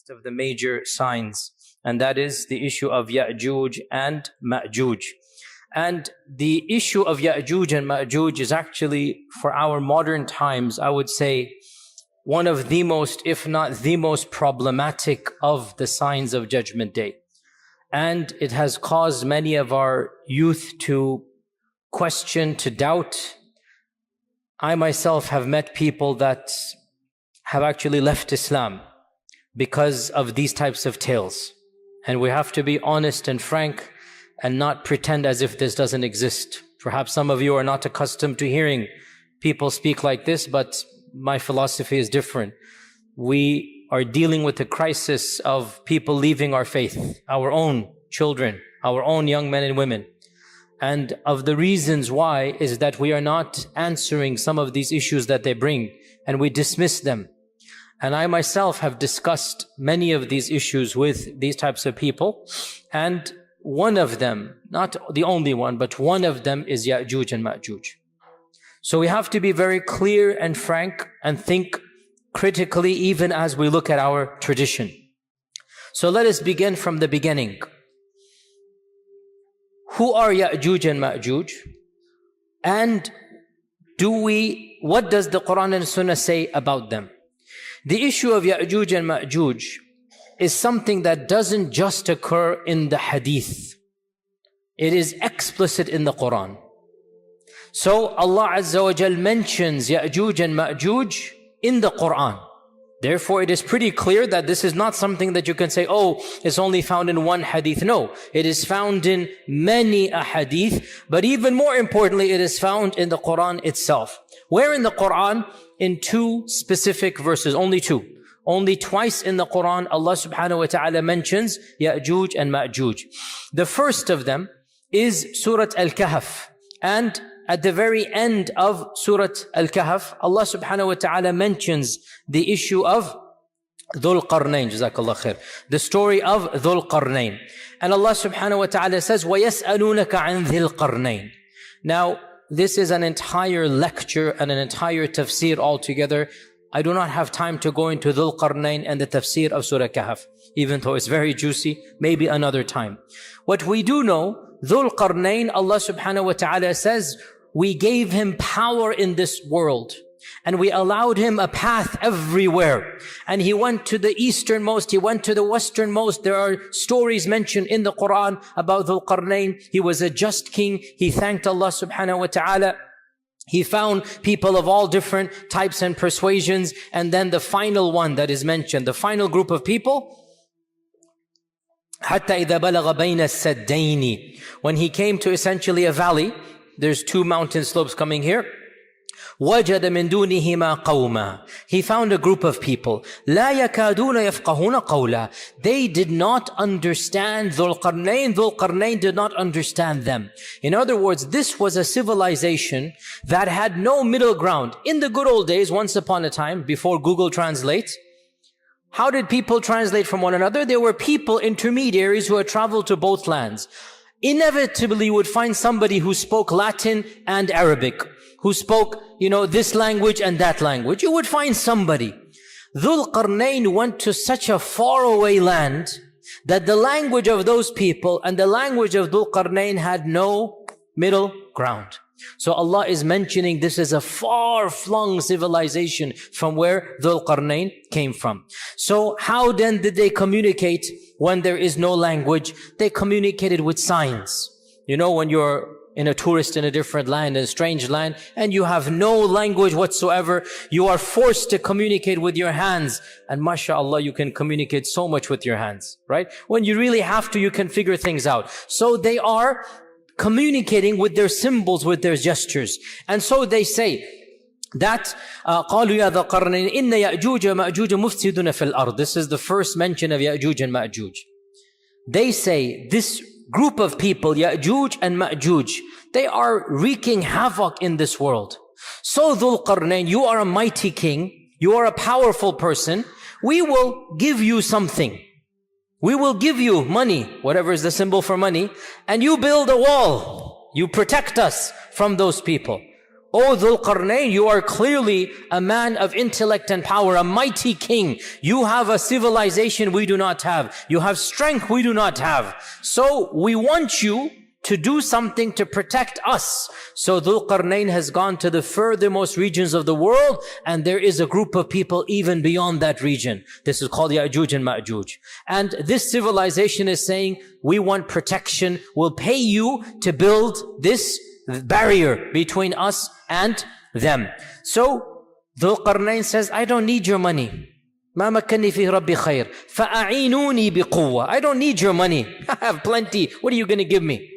of the major signs, and that is the issue of Yajuj and Majuj. And the issue of Yajuj and Majuj is actually, for our modern times, I would say, one of the most, if not the most problematic of the signs of Judgment Day. And it has caused many of our youth to question, to doubt. I myself have met people that have actually left Islam because of these types of tales. And we have to be honest and frank and not pretend as if this doesn't exist. Perhaps some of you are not accustomed to hearing people speak like this, but my philosophy is different. We are dealing with the crisis of people leaving our faith, our own children, our own young men and women. And of the reasons why is that we are not answering some of these issues that they bring, and we dismiss them. And I myself have discussed many of these issues with these types of people. And one of them, not the only one, but one of them is Yajuj and Majuj. So we have to be very clear and frank and think critically even as we look at our tradition. So let us begin from the beginning. Who are Yajuj and Majuj? And what does the Qur'an and Sunnah say about them? The issue of Yajuj and Majuj is something that doesn't just occur in the Hadith. It is explicit in the Qur'an. So Allah Azza wa Jal mentions Yajuj and Majuj in the Qur'an. Therefore, it is pretty clear that this is not something that you can say, oh, it's only found in one hadith. No, it is found in many a hadith, but even more importantly, it is found in the Qur'an itself. Where in the Qur'an? In two specific verses, only two. Only twice in the Qur'an, Allah subhanahu wa ta'ala mentions Yajuj and Majuj. The first of them is Surah Al-Kahf. And at the very end of Surah Al-Kahf, Allah subhanahu wa ta'ala mentions the issue of Dhul Qarnayn, Jazakallah khair. The story of Dhul Qarnayn. And Allah subhanahu wa ta'ala says, وَيَسْأَلُونَكَ عَنْ ذِي الْقَرْنَيْنِ. Now, this is an entire lecture and an entire tafsir altogether. I do not have time to go into Dhul Qarnayn and the tafsir of Surah Kahf, even though it's very juicy, maybe another time. What we do know, Dhul Qarnayn, Allah subhanahu wa ta'ala says, we gave him power in this world and we allowed him a path everywhere. And he went to the easternmost, he went to the westernmost. There are stories mentioned in the Quran about Dhul Qarnayn. He was a just king. He thanked Allah subhanahu wa ta'ala. He found people of all different types and persuasions. And then the final one that is mentioned, the final group of people, حَتَّى إِذَا بَلَغَ بَيْنَ السَّدَّيْنِ. When he came to essentially a valley, there's two mountain slopes coming here. وَجَدَ مِن دُونِهِمَا قَوْمًا. He found a group of people. لَا يَكَادُونَ يَفْقَهُونَ قَوْلًا. They did not understand Dhul Qarnayn. Dhul Qarnayn did not understand them. In other words, this was a civilization that had no middle ground. In the good old days, once upon a time, before Google Translate, how did people translate from one another? There were people, intermediaries, who had traveled to both lands. Inevitably, you would find somebody who spoke Latin and Arabic, who spoke, this language and that language. You would find somebody. Dhul Qarnayn went to such a faraway land that the language of those people and the language of Dhul Qarnayn had no middle ground. So Allah is mentioning this is a far-flung civilization from where Dhul Qarnayn came from. So how then did they communicate when there is no language? They communicated with signs. When you're in a tourist in a different land, in a strange land, and you have no language whatsoever, you are forced to communicate with your hands. And mashallah, you can communicate so much with your hands, right? When you really have to, you can figure things out. So they are communicating with their symbols, with their gestures. And so they say that قَالُوا يَا ذَا قَرْنَيْنِ إِنَّ يَأْجُوجَ مَأْجُوجَ مُفْسِدُونَ فِي الْأَرْضِ. This is the first mention of Yajuj and Majuj. They say this group of people, Yajuj and Majuj, they are wreaking havoc in this world. So Dhul Qarnayn, you are a mighty king, you are a powerful person, we will give you something. We will give you money, whatever is the symbol for money, and you build a wall. You protect us from those people. O Dhul Qarnayn, you are clearly a man of intellect and power, a mighty king. You have a civilization we do not have. You have strength we do not have. So we want you to do something to protect us. So Dhul Qarnayn has gone to the furthermost regions of the world, and there is a group of people even beyond that region. This is called Yajuj and Majuj. And this civilization is saying, we want protection. We'll pay you to build this barrier between us and them. So Dhul Qarnayn says, I don't need your money. ما مكنني فيه ربي خير فأعينوني بقوة. I don't need your money. I have plenty. What are you going to give me?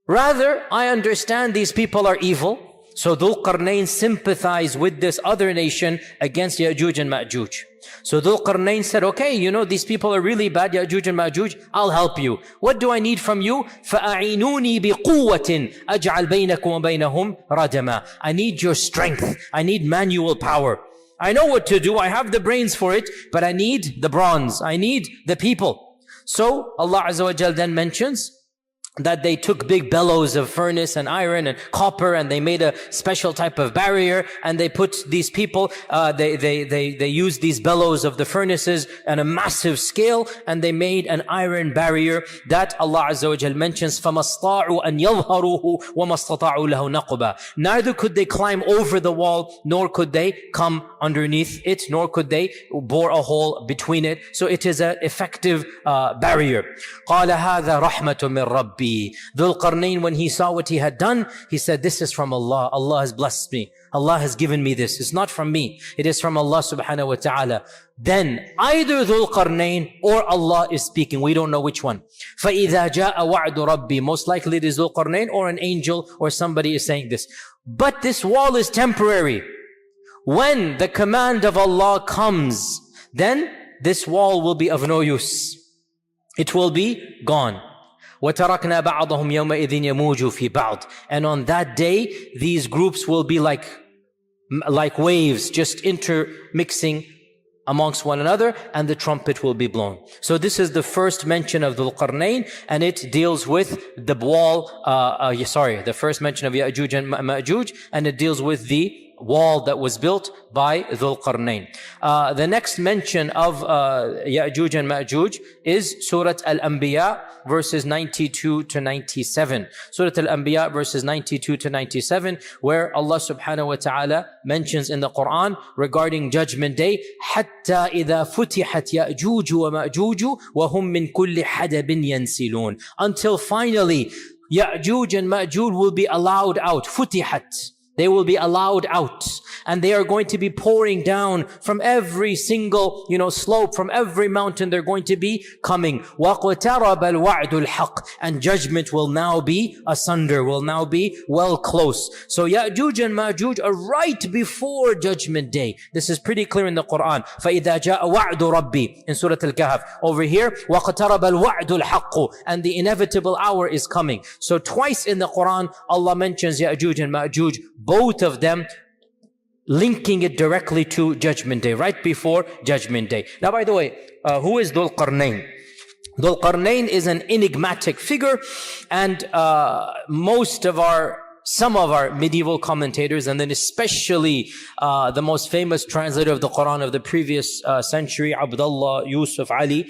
Rather, I understand these people are evil. So Dhul Qarnayn sympathized with this other nation against Yajuj and Majuj. So Dhul Qarnayn said, okay, you know, these people are really bad, Yajuj and Majuj. I'll help you. What do I need from you? فَأَعِينُونِي بِقُوَّةٍ أَجْعَلْ بَيْنَكُمْ وَبَيْنَهُمْ رَدَمًا. I need your strength. I need manual power. I know what to do. I have the brains for it, but I need the bronze. I need the people. So Allah Azza wa Jal then mentions that they took big bellows of furnace and iron and copper, and they made a special type of barrier, and they put these people, they used these bellows of the furnaces on a massive scale, and they made an iron barrier that Allah Azza wa Jal mentions, فَمَسْطَاعُوا أَنْ يَظْهَرُوهُ وَمَسْتَطَاعُوا لَهُ نَقْبًا. Neither could they climb over the wall, nor could they come underneath it, nor could they bore a hole between it. So it is an effective barrier. قَالَ هَذَا رَحْمَةٌ مِّن رَبِّي. Dhul Qarnayn, when he saw what he had done, he said, this is from Allah. Allah has blessed me. Allah has given me this. It's not from me. It is from Allah subhanahu wa ta'ala. Then either Dhul Qarnayn or Allah is speaking. We don't know which one. فَإِذَا جَاءَ وَعْدُ رَبِّي. Most likely it is Dhul Qarnayn or an angel or somebody is saying this. But this wall is temporary. When the command of Allah comes, then this wall will be of no use. It will be gone. وَتَرَكْنَا بَعْضَهُمْ يَوْمَئِذٍ يَمُوجُ فِي بَعْضٍ. And on that day, these groups will be like waves, just intermixing amongst one another, and the trumpet will be blown. So this is the first mention of Dhul Qarnayn, and it deals with the wall, the first mention of Yajuj and Majuj, and it deals with the wall that was built by Dhul Qarnayn. The next mention of Yajuj and Majuj is Surah Al-Anbiya verses 92 to 97. Surah Al-Anbiya verses 92 to 97, where Allah subhanahu wa ta'ala mentions in the Quran regarding Judgment Day, حَتَّى إِذَا فُتِحَتْ يَأْجُوجُ وَمَأْجُوجُ وَهُمْ مِنْ كُلِّ حَدَبٍ يَنْسِلُونَ. Until finally Yajuj and Majuj will be allowed out. Futihat. They will be allowed out, and they are going to be pouring down from every single, slope, from every mountain. They're going to be coming. وَقْتَرَبَ الْوَعْدُ الْحَقِّ. And judgment will now be asunder, will now be well close. So Yajuj and Majuj are right before Judgment Day. This is pretty clear in the Quran. فَإِذَا جَاءَ وَعْدُ رَبِّي in Surah Al-Kahf. Over here, وَقْتَرَبَ الْوَعْدُ الْحَقُّ. And the inevitable hour is coming. So twice in the Quran, Allah mentions Yajuj and Majuj, both of them linking it directly to Judgment Day, right before Judgment Day. Now, by the way, who is Dhul Qarnayn? Dhul Qarnayn is an enigmatic figure, and some of our medieval commentators, and then especially the most famous translator of the Quran of the previous century, Abdullah Yusuf Ali,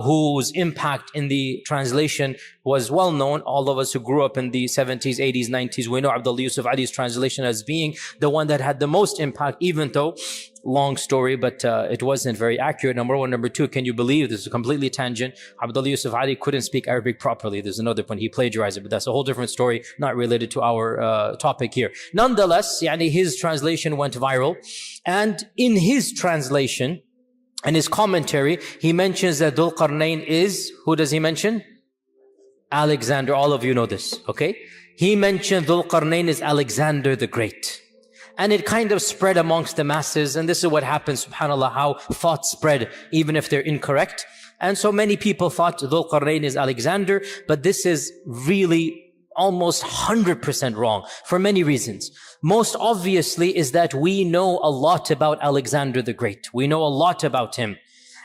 whose impact in the translation was well known. All of us who grew up in the 70s, 80s, 90s, we know Abdullah Yusuf Ali's translation as being the one that had the most impact, even though, long story, but it wasn't very accurate. Number one. Number two, can you believe, this is a completely tangent, Abdullah Yusuf Ali couldn't speak Arabic properly. There's another point, he plagiarized it, but that's a whole different story, not related to our topic here. Nonetheless, his translation went viral, and in his translation and his commentary, he mentions that Dhul Qarnayn is, who does he mention? Alexander. All of you know this, okay? He mentioned Dhul Qarnayn is Alexander the Great. And it kind of spread amongst the masses. And this is what happens, subhanAllah, how thoughts spread, even if they're incorrect. And so many people thought Dhul Qarnayn is Alexander, but this is really almost 100% wrong for many reasons. Most obviously is that we know a lot about Alexander the Great. We know a lot about him.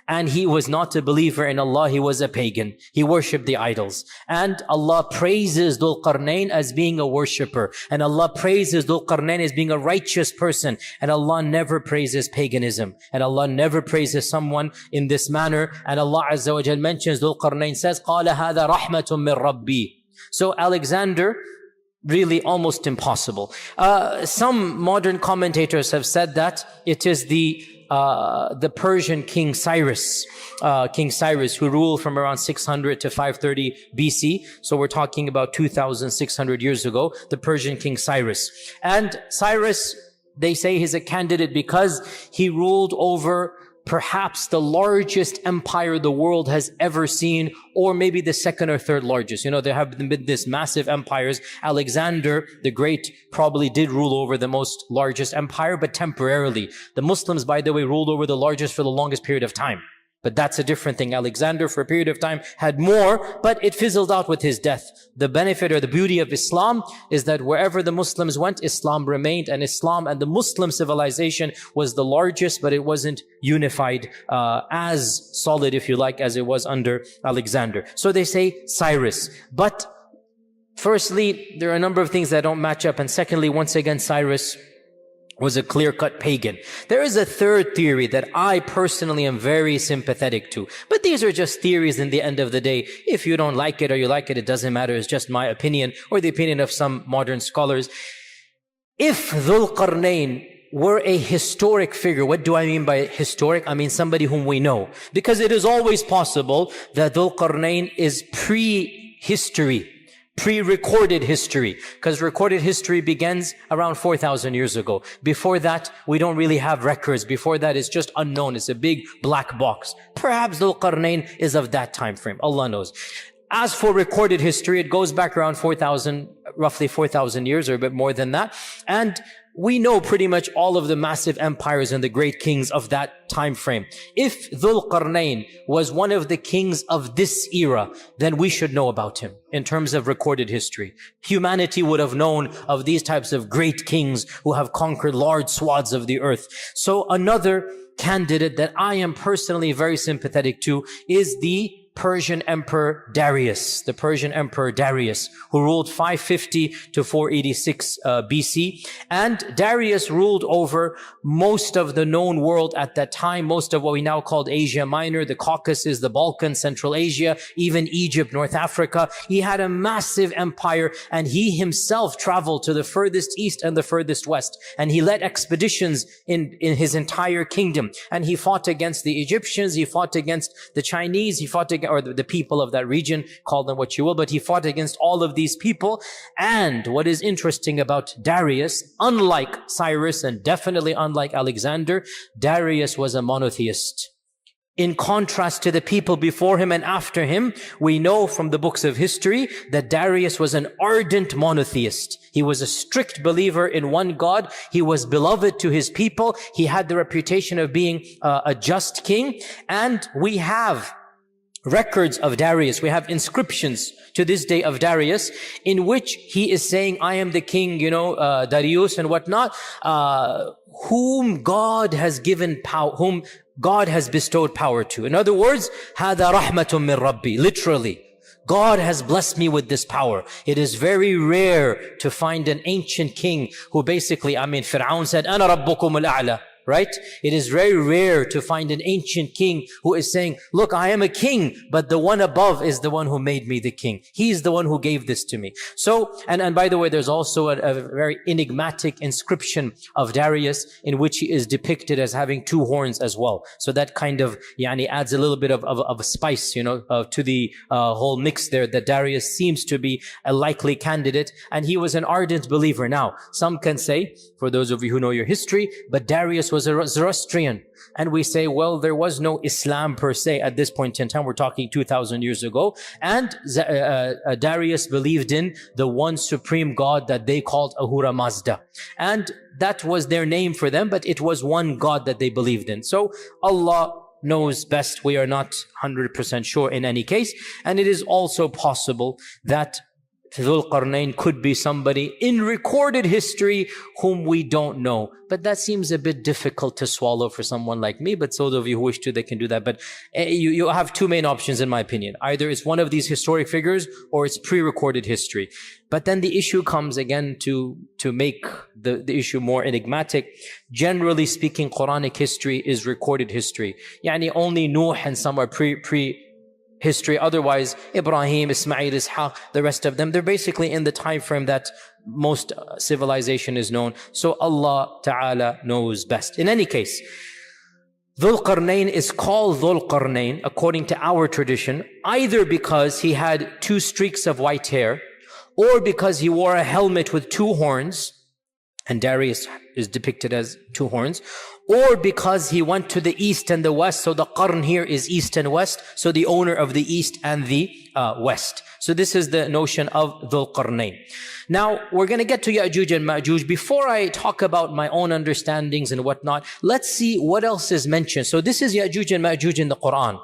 And he was not a believer in Allah, he was a pagan. He worshipped the idols. And Allah praises Dhul Qarnayn as being a worshipper. And Allah praises Dhul Qarnayn as being a righteous person. And Allah never praises paganism. And Allah never praises someone in this manner. And Allah Azza wa Jal mentions Dhul Qarnayn says, قَالَ هَذَا رَحْمَةٌ مِّن رَبِّي. So Alexander, really almost impossible. Some modern commentators have said that it is the Persian King Cyrus, who ruled from around 600 to 530 BC. So we're talking about 2,600 years ago, the Persian King Cyrus. And Cyrus, they say he's a candidate because he ruled over perhaps the largest empire the world has ever seen, or maybe the second or third largest. You know, there have been these massive empires. Alexander the Great probably did rule over the most largest empire, but temporarily. The Muslims, by the way, ruled over the largest for the longest period of time. But that's a different thing. Alexander, for a period of time, had more, but it fizzled out with his death. The benefit or the beauty of Islam is that wherever the Muslims went, Islam remained, and Islam and the Muslim civilization was the largest, but it wasn't unified as solid, if you like, as it was under Alexander. So they say Cyrus. But firstly, there are a number of things that don't match up. And secondly, once again, Cyrus was a clear-cut pagan. There is a third theory that I personally am very sympathetic to. But these are just theories in the end of the day. If you don't like it or you like it, it doesn't matter. It's just my opinion or the opinion of some modern scholars. If Dhul Qarnayn were a historic figure, what do I mean by historic? I mean somebody whom we know. Because it is always possible that Dhul Qarnayn is pre-history. Pre-recorded history, because recorded history begins around 4,000 years ago. Before that, we don't really have records. Before that, it's just unknown. It's a big black box. Perhaps Dhul Qarnayn is of that time frame. Allah knows. As for recorded history, it goes back around 4,000, roughly 4,000 years or a bit more than that. And we know pretty much all of the massive empires and the great kings of that time frame. If Dhul Qarnayn was one of the kings of this era, then we should know about him in terms of recorded history. Humanity would have known of these types of great kings who have conquered large swaths of the earth. So another candidate that I am personally very sympathetic to is the Persian Emperor Darius, the Persian Emperor Darius, who ruled 550 to 486 BC. And Darius ruled over most of the known world at that time, most of what we now call Asia Minor, the Caucasus, the Balkans, Central Asia, even Egypt, North Africa. He had a massive empire, and he himself traveled to the furthest east and the furthest west. And he led expeditions in his entire kingdom. And he fought against the Egyptians, he fought against the Chinese, he fought against or the people of that region, call them what you will, but he fought against all of these people. And what is interesting about Darius, unlike Cyrus and definitely unlike Alexander, Darius was a monotheist. In contrast to the people before him and after him, we know from the books of history that Darius was an ardent monotheist. He was a strict believer in one God. He was beloved to his people. He had the reputation of being a just king. And we have records of Darius. We have inscriptions to this day of Darius in which he is saying, I am the king, Darius and whatnot, whom God has given power, whom God has bestowed power to. In other words, هَذَا رَحْمَةٌ مِّن رَبِّي. Literally, God has blessed me with this power. It is very rare to find an ancient king who basically, Fir'aun said, أَنَا رَبُّكُمُ الْأَعْلَى. Right? It is very rare to find an ancient king who is saying, look, I am a king, but the one above is the one who made me the king. He's the one who gave this to me. So, and by the way, there's also a very enigmatic inscription of Darius in which he is depicted as having two horns as well. So that kind of, adds a little bit of a spice, to the whole mix there, that Darius seems to be a likely candidate. And he was an ardent believer. Now, some can say, for those of you who know your history, but Darius was a Zoroastrian. And we say, well, there was no Islam per se at this point in time. We're talking 2,000 years ago. And Darius believed in the one supreme God that they called Ahura Mazda. And that was their name for them, but it was one God that they believed in. So Allah knows best. We are not 100% sure in any case. And it is also possible that Dhul Qarnayn could be somebody in recorded history whom we don't know. But that seems a bit difficult to swallow for someone like me. But those of you who wish to, they can do that. But you have two main options in my opinion. Either it's one of these historic figures or it's pre-recorded history. But then the issue comes again to make the issue more enigmatic. Generally speaking, Quranic history is recorded history. Yani only Nuh and some are history. Otherwise, Ibrahim, Ismail, Ishaq, the rest of them, they're basically in the time frame that most civilization is known. So Allah Ta'ala knows best. In any case, Dhul Qarnayn is called Dhul Qarnayn according to our tradition, either because he had 2 streaks of white hair, or because he wore a helmet with 2 horns, and Darius is depicted as 2 horns, or because he went to the east and the west. So the Qarn here is east and west, so the owner of the east and the west. So this is the notion of Dhul Qarnayn. Now we're going to get to Yajuj and Majuj. Before I talk about my own understandings and whatnot, let's see what else is mentioned. So this is Yajuj and Majuj in the Quran.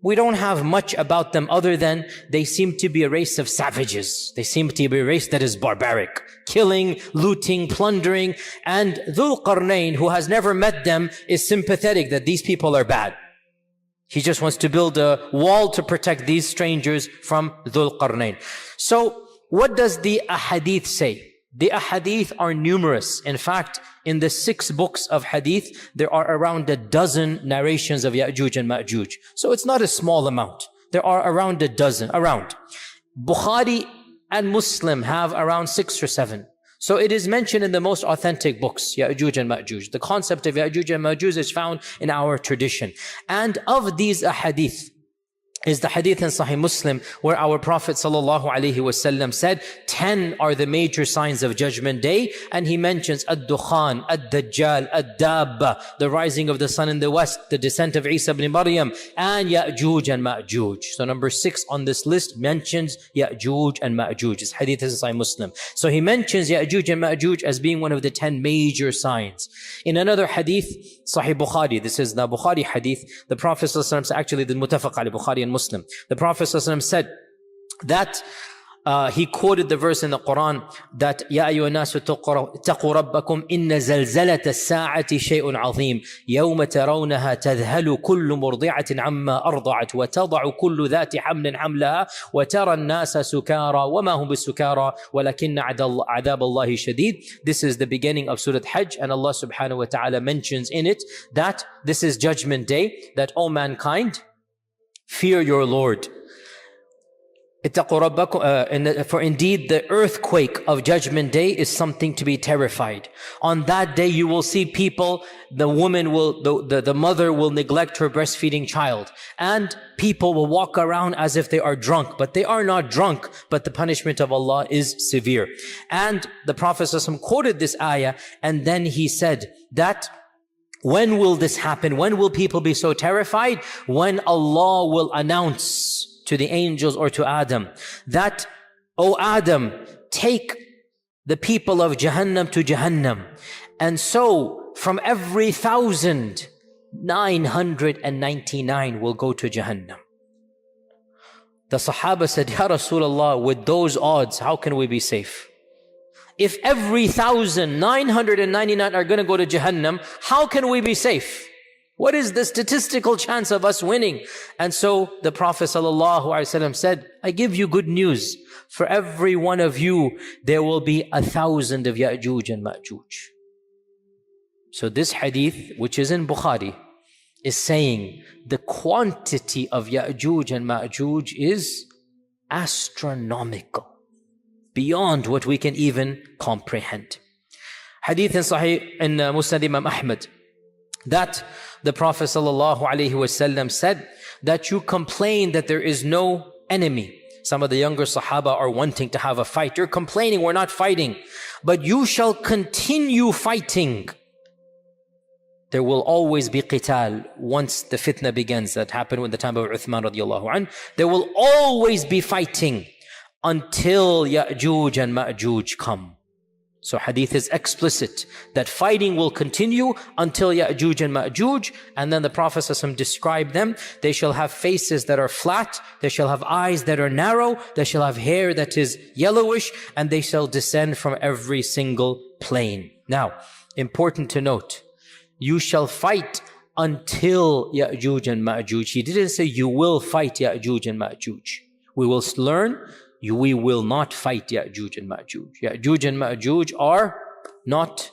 We don't have much about them other than they seem to be a race of savages. They seem to be a race that is barbaric, killing, looting, plundering. And Dhul Qarnayn, who has never met them, is sympathetic that these people are bad. He just wants to build a wall to protect these strangers from Dhul Qarnayn. So what does the ahadith say? The ahadith are numerous. In fact, in the 6 books of hadith, there are around a dozen narrations of Yajuj and Majuj. So it's not a small amount. There are around a dozen, Bukhari and Muslim have around 6 or 7. So it is mentioned in the most authentic books, Yajuj and Majuj. The concept of Yajuj and Majuj is found in our tradition. And of these ahadith, is the hadith in Sahih Muslim where our Prophet ﷺ said 10 are the major signs of Judgment Day, and he mentions Ad-Dukhan, Ad-Dajjal, Ad-Dabba, the rising of the sun in the west, the descent of Isa ibn Maryam, and Yajuj and Majuj. So number 6 on this list mentions Yajuj and Majuj. This hadith is in Sahih Muslim. So he mentions Yajuj and Majuj as being one of the 10 major signs. In another hadith, Sahih Bukhari, this is the Bukhari hadith, the Prophet ﷺ, actually the Muttafaq Ali, Bukhari and Muslim, the Prophet ﷺ said that he quoted the verse in the Quran that يا أيها الناس اتقوا ربكم إن زلزلة الساعة شيء عظيم يوم ترونها تذهل كل مرضعة عما أرضعت وتضع كل ذات حمل حملها وترى الناس سكارى وما هم بالسكارى ولكن عذاب الله شديد. This is the beginning of Surah Hajj, and Allah subhanahu wa ta'ala mentions in it that this is Judgment Day, that all mankind, fear your Lord. For indeed the earthquake of Judgment Day is something to be terrified. On that day you will see people, the mother will neglect her breastfeeding child, and people will walk around as if they are drunk, but they are not drunk, but the punishment of Allah is severe. And the Prophet ﷺ quoted this ayah, and then he said that when will this happen? When will people be so terrified? When Allah will announce to the angels or to Adam that, O Adam, take the people of Jahannam to Jahannam. And so from every 1,000, 999 will go to Jahannam. The Sahaba said, Ya Rasulullah, with those odds, how can we be safe? If every 1,999 are going to go to Jahannam, how can we be safe? What is the statistical chance of us winning? And so the Prophet ﷺ said, I give you good news. For every one of you, there will be 1,000 of Yajuj and Majuj. So this hadith, which is in Bukhari, is saying the quantity of Yajuj and Majuj is astronomical, beyond what we can even comprehend. Hadith in Sahih in Musnad Imam Ahmad, that the Prophet ﷺ said that you complain that there is no enemy. Some of the younger Sahaba are wanting to have a fight. You're complaining we're not fighting, but you shall continue fighting. There will always be qital once the fitna begins. That happened in the time of Uthman radiallahu anhu. There will always be fighting until Yajuj and Majuj come. So hadith is explicit that fighting will continue until Yajuj and Majuj. And then the Prophet ﷺ described them. They shall have faces that are flat. They shall have eyes that are narrow. They shall have hair that is yellowish. And they shall descend from every single plane. Now, important to note, you shall fight until Yajuj and Majuj. He didn't say you will fight Yajuj and Majuj. We will learn. We will not fight Yajuj and Majuj. Yajuj and Majuj are not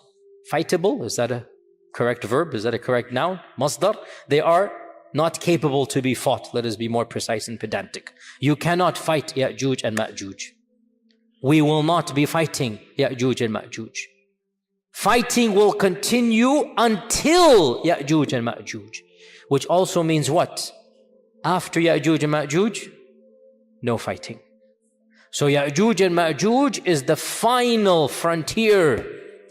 fightable. Is that a correct verb? Is that a correct noun? Masdar. They are not capable to be fought. Let us be more precise and pedantic. You cannot fight Yajuj and Majuj. We will not be fighting Yajuj and Majuj. Fighting will continue until Yajuj and Majuj. Which also means what? After Yajuj and Majuj, no fighting. So Yajuj and Majuj is the final frontier,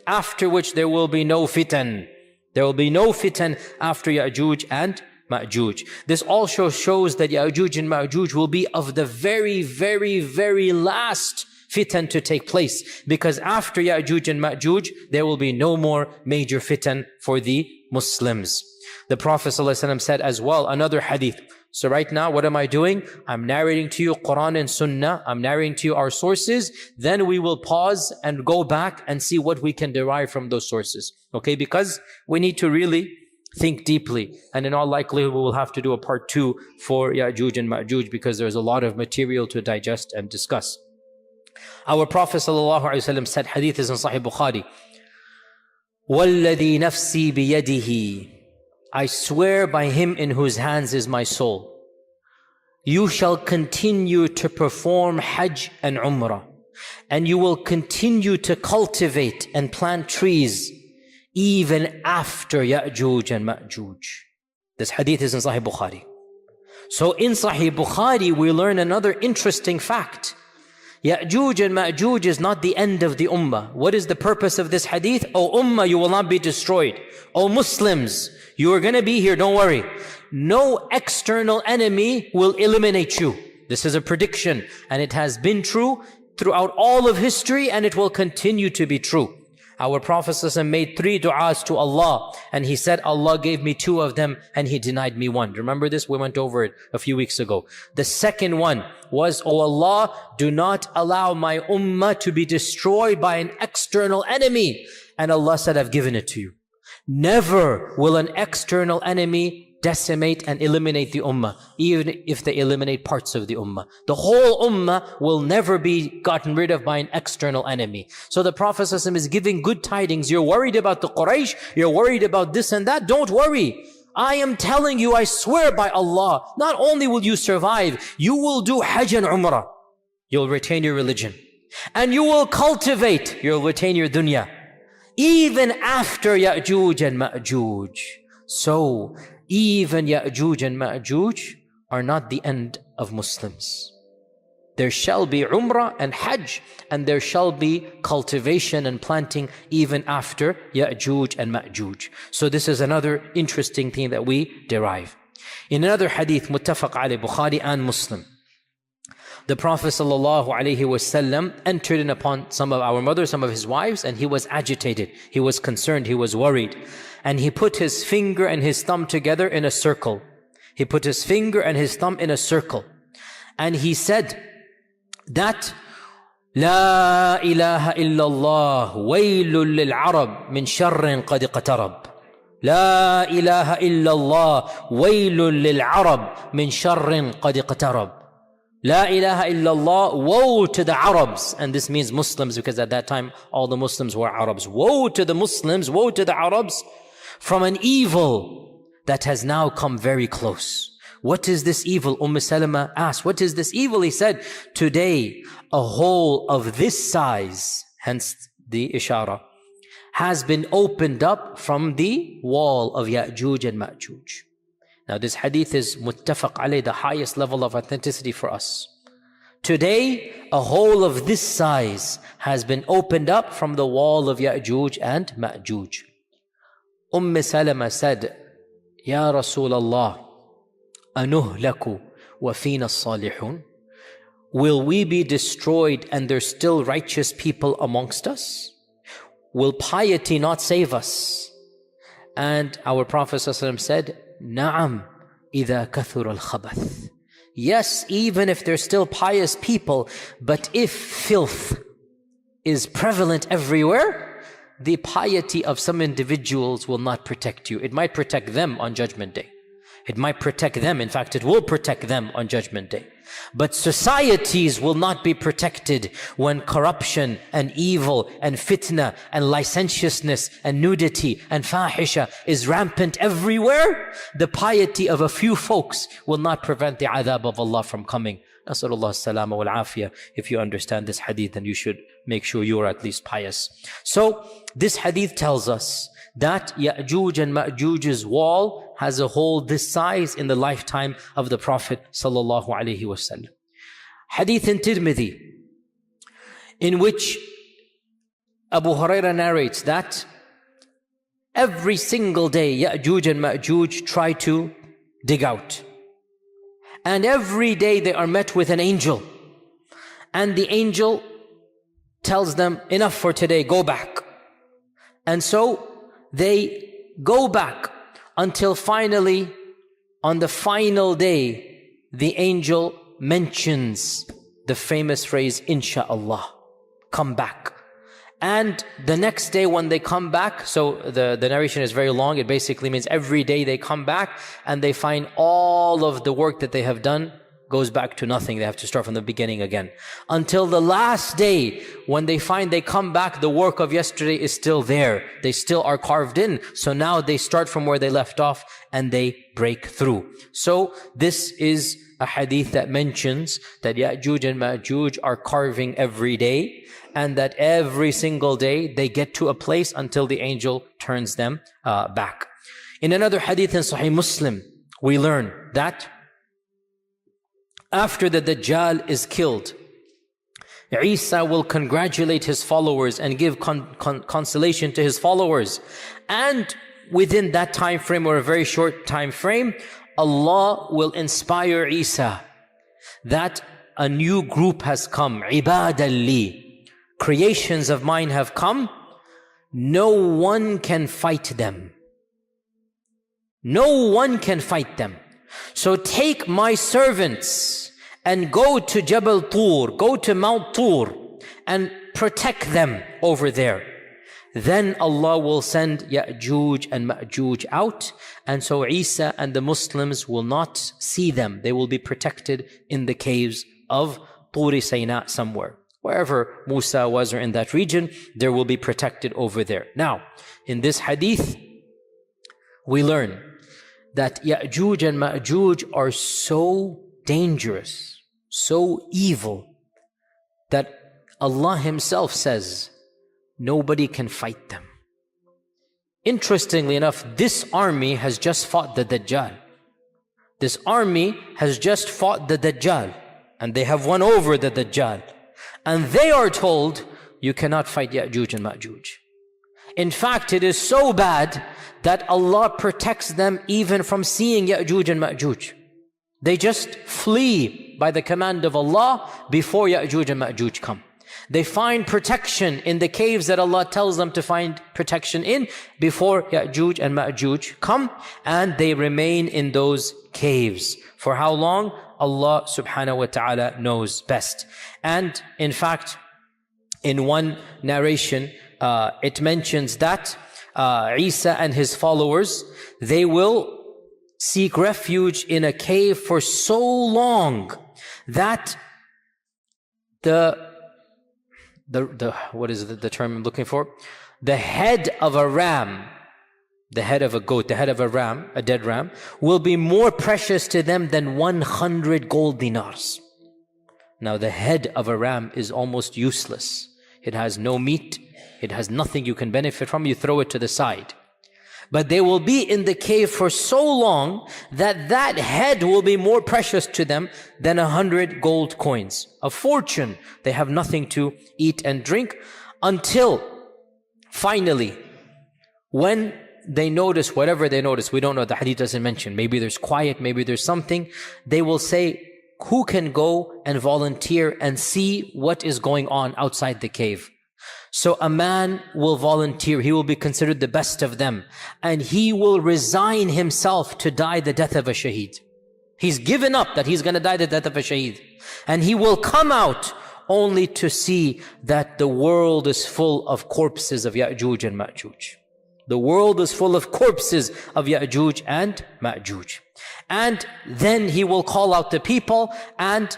after which there will be no fitan. There will be no fitan after Yajuj and Majuj. This also shows that Yajuj and Majuj will be of the very, very, very last fitan to take place. Because after Yajuj and Majuj, there will be no more major fitan for the Muslims. The Prophet ﷺ said as well, another hadith. So right now, what am I doing? I'm narrating to you Qur'an and Sunnah. I'm narrating to you our sources. Then we will pause and go back and see what we can derive from those sources. Okay, because we need to really think deeply. And in all likelihood, we will have to do a part 2 for Yajuj and Majuj because there's a lot of material to digest and discuss. Our Prophet ﷺ said, hadith is in Sahih Bukhari, وَالَّذِي نَفْسِي بِيَدِهِ, I swear by him in whose hands is my soul, you shall continue to perform Hajj and Umrah, and you will continue to cultivate and plant trees even after Yajuj and Majuj. This hadith is in Sahih Bukhari. So in Sahih Bukhari, we learn another interesting fact. Yajuj and Majuj is not the end of the ummah. What is the purpose of this hadith? O ummah, you will not be destroyed. O Muslims, you are going to be here, don't worry. No external enemy will eliminate you. This is a prediction, and it has been true throughout all of history, and it will continue to be true. Our Prophet ﷺ made 3 du'as to Allah, and he said, Allah gave me 2 of them, and he denied me 1. Remember this? We went over it a few weeks ago. The second one was, O Allah, do not allow my ummah to be destroyed by an external enemy. And Allah said, I've given it to you. Never will an external enemy decimate and eliminate the ummah, even if they eliminate parts of the ummah. The whole ummah will never be gotten rid of by an external enemy. So the Prophet ﷺ is giving good tidings. You're worried about the Quraysh, you're worried about this and that. Don't worry. I am telling you, I swear by Allah, not only will you survive, you will do Hajj and Umrah. You'll retain your religion. And you will cultivate, you'll retain your dunya. Even after Yajuj and Majuj. So, even Yajuj and Majuj are not the end of Muslims. There shall be Umrah and Hajj, and there shall be cultivation and planting even after Yajuj and Majuj. So this is another interesting thing that we derive. In another hadith, muttafaq alayh, Bukhari and Muslim, the Prophet ﷺ entered in upon some of our mothers, some of his wives, and he was agitated, he was concerned, he was worried. And he put his finger and his thumb together in a circle. He put his finger and his thumb in a circle. And he said that, La ilaha illallah, waylul lil Arab min sharrin qad iqtarab. La ilaha illallah, waylul lil Arab min sharrin qad iqtarab. La ilaha illallah, woe to the Arabs. And this means Muslims, because at that time all the Muslims were Arabs. Woe to the Muslims, woe to the Arabs, from an evil that has now come very close. What is this evil? Salama asked, what is this evil? He said, today a hole of this size, hence the ishara, has been opened up from the wall of Yajuj and Majuj. Now this hadith is muttafaq alayh, the highest level of authenticity for us. Today, a hole of this size has been opened up from the wall of Yajuj and Majuj. Salama said, Ya Rasulallah, anuhlaku wa fina salihun? Will we be destroyed and there's still righteous people amongst us? will piety not save us? And our Prophet ﷺ said, Na'am, إِذَا كَثُرَ الْخَبَثِ. Yes, even if they're still pious people, but if filth is prevalent everywhere, the piety of some individuals will not protect you. It might protect them on Judgment Day. It might protect them. In fact, it will protect them on Judgment Day. But societies will not be protected when corruption and evil and fitna and licentiousness and nudity and fahisha is rampant everywhere. The piety of a few folks will not prevent the adhab of Allah from coming. Nasallallahu salama wal afiyah. If you understand this hadith, then you should make sure you are at least pious. So this hadith tells us that Yajuj and Majuj's wall has a hole this size in the lifetime of the Prophet sallallahu alaihi wasallam. Hadith in Tirmidhi, in which Abu Hurairah narrates that every single day Yajuj and Majuj try to dig out. And every day they are met with an angel. And the angel tells them, enough for today, go back. And so they go back until finally, on the final day, the angel mentions the famous phrase, Insha'Allah, come back. And the next day when they come back, so the narration is very long, it basically means every day they come back and they find all of the work that they have done goes back to nothing. They have to start from the beginning again. Until the last day, when they find they come back, the work of yesterday is still there. They still are carved in. So now they start from where they left off and they break through. So this is a hadith that mentions that Yajuj and Majuj are carving every day, and that every single day they get to a place until the angel turns them back. In another hadith in Sahih Muslim, we learn that after the Dajjal is killed, Isa will congratulate his followers and give consolation to his followers. And within that time frame, or a very short time frame, Allah will inspire Isa that a new group has come. Ibadalli, creations of mine have come. No one can fight them. No one can fight them. So take my servants and go to Jabal Tur, go to Mount Tur and protect them over there. Then Allah will send Yajuj and Majuj out, and so Isa and the Muslims will not see them. They will be protected in the caves of Turi Sayna somewhere. Wherever Musa was or in that region, they will be protected over there. Now, in this hadith, we learn that Yajuj and Majuj are so dangerous, so evil, that Allah Himself says, nobody can fight them. Interestingly enough, this army has just fought the Dajjal. This army has just fought the Dajjal, and they have won over the Dajjal. And they are told, you cannot fight Yajuj and Majuj. In fact, it is so bad that Allah protects them even from seeing Yajuj and Majuj. They just flee by the command of Allah before Yajuj and Majuj come. They find protection in the caves that Allah tells them to find protection in before Yajuj and Majuj come, and they remain in those caves. For how long? Allah subhanahu wa ta'ala knows best. And in fact, in one narration, it mentions that Isa and his followers, they will seek refuge in a cave for so long that what is the term I'm looking for? The head of a ram, the head of a goat, the head of a ram, a dead ram, will be more precious to them than 100 gold dinars. Now the head of a ram is almost useless. It has no meat. It has nothing you can benefit from. You throw it to the side. But they will be in the cave for so long that that head will be more precious to them than 100 gold coins. A fortune. They have nothing to eat and drink until finally, when they notice whatever they notice, we don't know, the hadith doesn't mention, maybe there's quiet, maybe there's something, they will say, who can go and volunteer and see what is going on outside the cave? So a man will volunteer, he will be considered the best of them, and he will resign himself to die the death of a shaheed. He's given up that he's going to die the death of a shaheed. And he will come out only to see that the world is full of corpses of Yajuj and Majuj. The world is full of corpses of Yajuj and Majuj. And then he will call out the people, and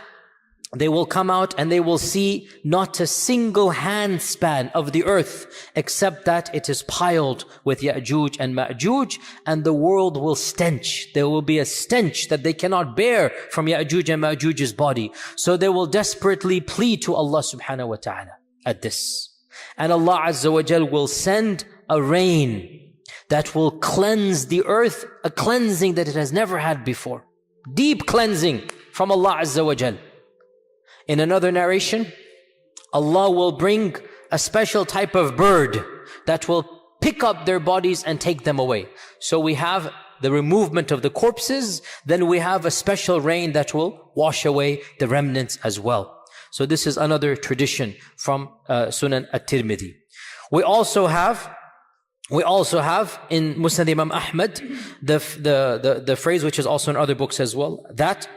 they will come out and they will see not a single handspan of the earth except that it is piled with Yajuj and Majuj, and the world will stench. There will be a stench that they cannot bear from Yajuj and Majuj's body. So they will desperately plead to Allah subhanahu wa ta'ala at this. And Allah Azza wa Jal will send a rain that will cleanse the earth, a cleansing that it has never had before. Deep cleansing from Allah Azza wa Jal. In another narration, Allah will bring a special type of bird that will pick up their bodies and take them away. So we have the removement of the corpses, then we have a special rain that will wash away the remnants as well. So this is another tradition from Sunan at-Tirmidhi. We also have in Musnad Imam Ahmad the phrase, which is also in other books as well, that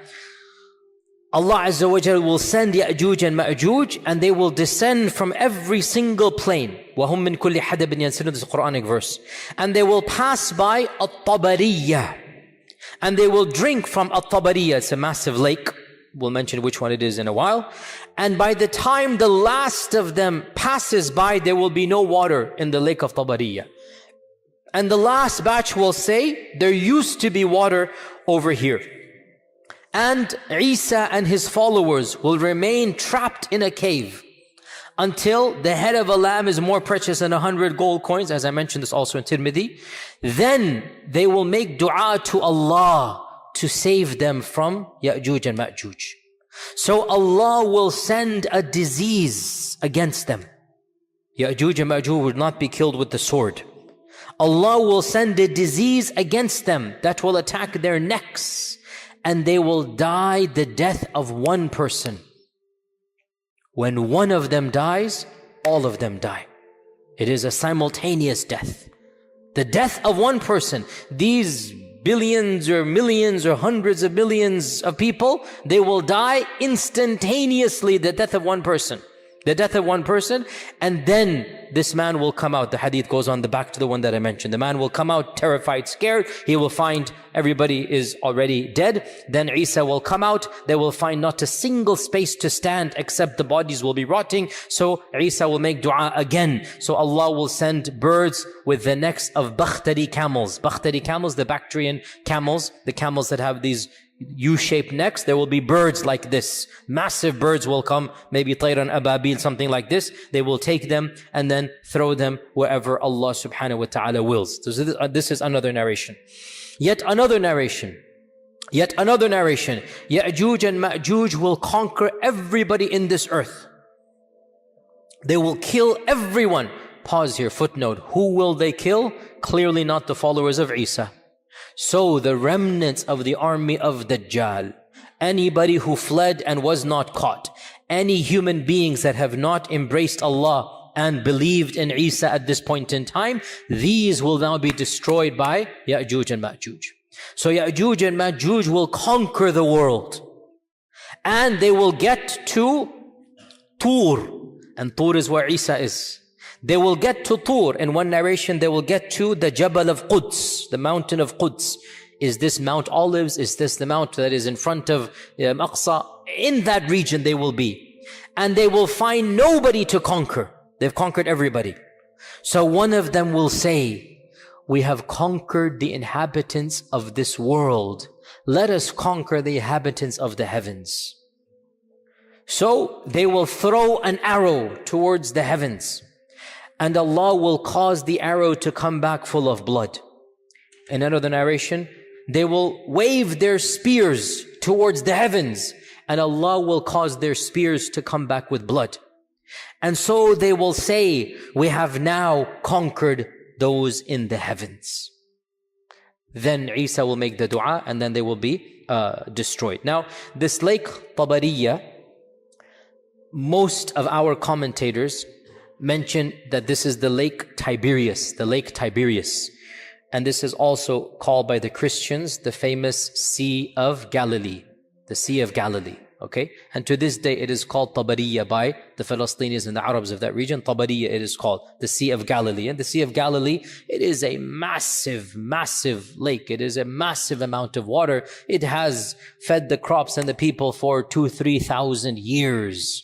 Allah Azza wa Jal will send Yajuj and Majuj, and they will descend from every single plane. وَهُمْ مِنْ كُلِّ حَدَبٍ يَنْسِلُونَ. This is a Quranic verse. And they will pass by At-Tabariyah. And they will drink from At-Tabariyah. It's a massive lake. We'll mention which one it is in a while. And by the time the last of them passes by, there will be no water in the lake of Tabariyah. And the last batch will say, there used to be water over here. And Isa and his followers will remain trapped in a cave until the head of a lamb is more precious than 100 gold coins, as I mentioned this also in Tirmidhi. Then they will make dua to Allah to save them from Yajuj and Majuj. So Allah will send a disease against them. Yajuj and Majuj would not be killed with the sword. Allah will send a disease against them that will attack their necks, and they will die the death of one person. When one of them dies, all of them die. It is a simultaneous death. The death of one person. These billions or millions or hundreds of millions of people, they will die instantaneously, the death of one person. The death of one person, and then this man will come out. The hadith goes on the back to the one that I mentioned. The man will come out terrified, scared. He will find everybody is already dead. Then Isa will come out. They will find not a single space to stand except the bodies will be rotting. So Isa will make dua again. So Allah will send birds with the necks of Bakhtari camels. Bakhtari camels, the Bactrian camels, the camels that have these U-shaped necks. There will be birds like this. Massive birds will come, maybe Tayran Ababil, something like this. They will take them and then throw them wherever Allah subhanahu wa ta'ala wills. So this is another narration. Yet another narration. Yet another narration. Ya'juj and Ma'juj will conquer everybody in this earth. They will kill everyone. Pause here, footnote. Who will they kill? Clearly not the followers of Isa. So the remnants of the army of Dajjal, anybody who fled and was not caught, any human beings that have not embraced Allah and believed in Isa at this point in time, these will now be destroyed by Ya'juj and Ma'juj. So Ya'juj and Ma'juj will conquer the world, and they will get to Tur, and Tur is where Isa is. They will get to Tur. In one narration, they will get to the Jabal of Quds, the mountain of Quds. Is this Mount Olives? Is this the mount that is in front of Aqsa? In that region they will be. And they will find nobody to conquer. They've conquered everybody. So one of them will say, we have conquered the inhabitants of this world. Let us conquer the inhabitants of the heavens. So they will throw an arrow towards the heavens, and Allah will cause the arrow to come back full of blood. In another narration, they will wave their spears towards the heavens, and Allah will cause their spears to come back with blood. And so they will say, we have now conquered those in the heavens. Then Isa will make the dua, and then they will be destroyed. Now, this lake Tabariyah, most of our commentators mention that this is the Lake Tiberias, the Lake Tiberias. And this is also called by the Christians the famous Sea of Galilee, the Sea of Galilee. Okay, and to this day it is called Tabariya by the Palestinians and the Arabs of that region. Tabariya it is called, the Sea of Galilee. And the Sea of Galilee, it is a massive, massive lake. It is a massive amount of water. It has fed the crops and the people for 2,000-3,000 years.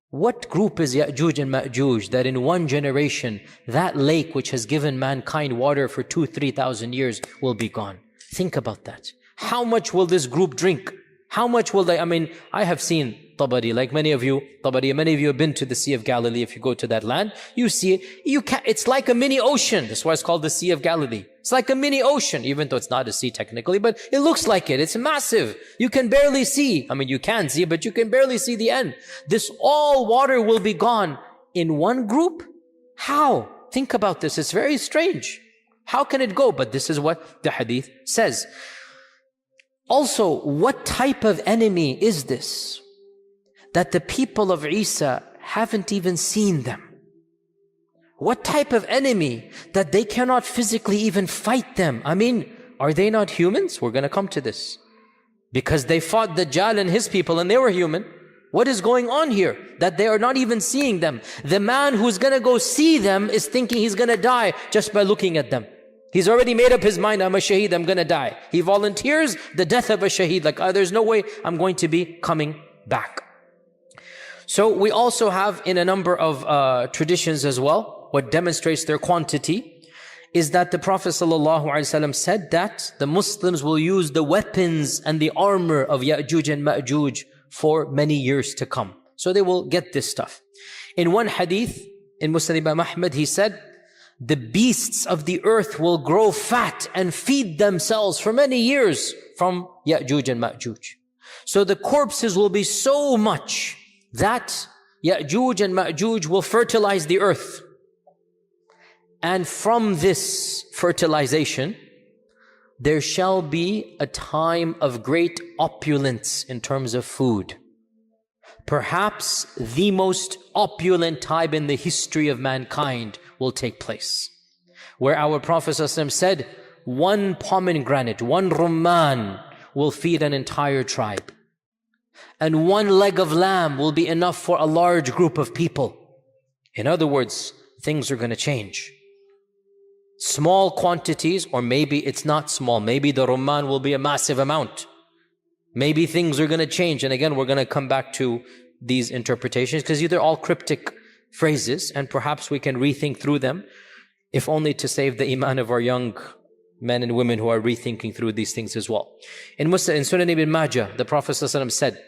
What group is Yajuj and Majuj that in one generation, that lake which has given mankind water for 2,000-3,000 years will be gone? Think about that. How much will this group drink? How much will they, I have seen Tabari, like many of you have been to the Sea of Galilee. If you go to that land, you see it. It's like a mini ocean. That's why it's called the Sea of Galilee. It's like a mini ocean, even though it's not a sea technically, but it looks like it. It's massive. You can barely see. You can see, but you can barely see the end. This all water will be gone in one group? How? Think about this. It's very strange. How can it go? But this is what the hadith says. Also, what type of enemy is this? That the people of Isa haven't even seen them. What type of enemy that they cannot physically even fight them? Are they not humans? We're going to come to this. Because they fought Dajjal and his people and they were human. What is going on here? That they are not even seeing them. The man who's going to go see them is thinking he's going to die just by looking at them. He's already made up his mind, I'm a shaheed, I'm going to die. He volunteers the death of a shaheed, like, there's no way I'm going to be coming back. So we also have in a number of traditions as well, what demonstrates their quantity is that the Prophet ﷺ said that the Muslims will use the weapons and the armor of Yajuj and Majuj for many years to come. So they will get this stuff. In one hadith, in Musnad Imam Ahmad, he said, the beasts of the earth will grow fat and feed themselves for many years from Yajuj and Majuj. So the corpses will be so much that Yajuj and Majuj will fertilize the earth. And from this fertilization, there shall be a time of great opulence in terms of food. Perhaps the most opulent time in the history of mankind will take place, where our Prophet ﷺ said, one pomegranate, one rumman will feed an entire tribe. And one leg of lamb will be enough for a large group of people. In other words, things are going to change. Small quantities, or maybe it's not small. Maybe the rumman will be a massive amount. Maybe things are going to change. And again, we're going to come back to these interpretations because they're all cryptic phrases and perhaps we can rethink through them, if only to save the iman of our young men and women who are rethinking through these things as well. In Sunan Ibn Majah, the Prophet ﷺ said,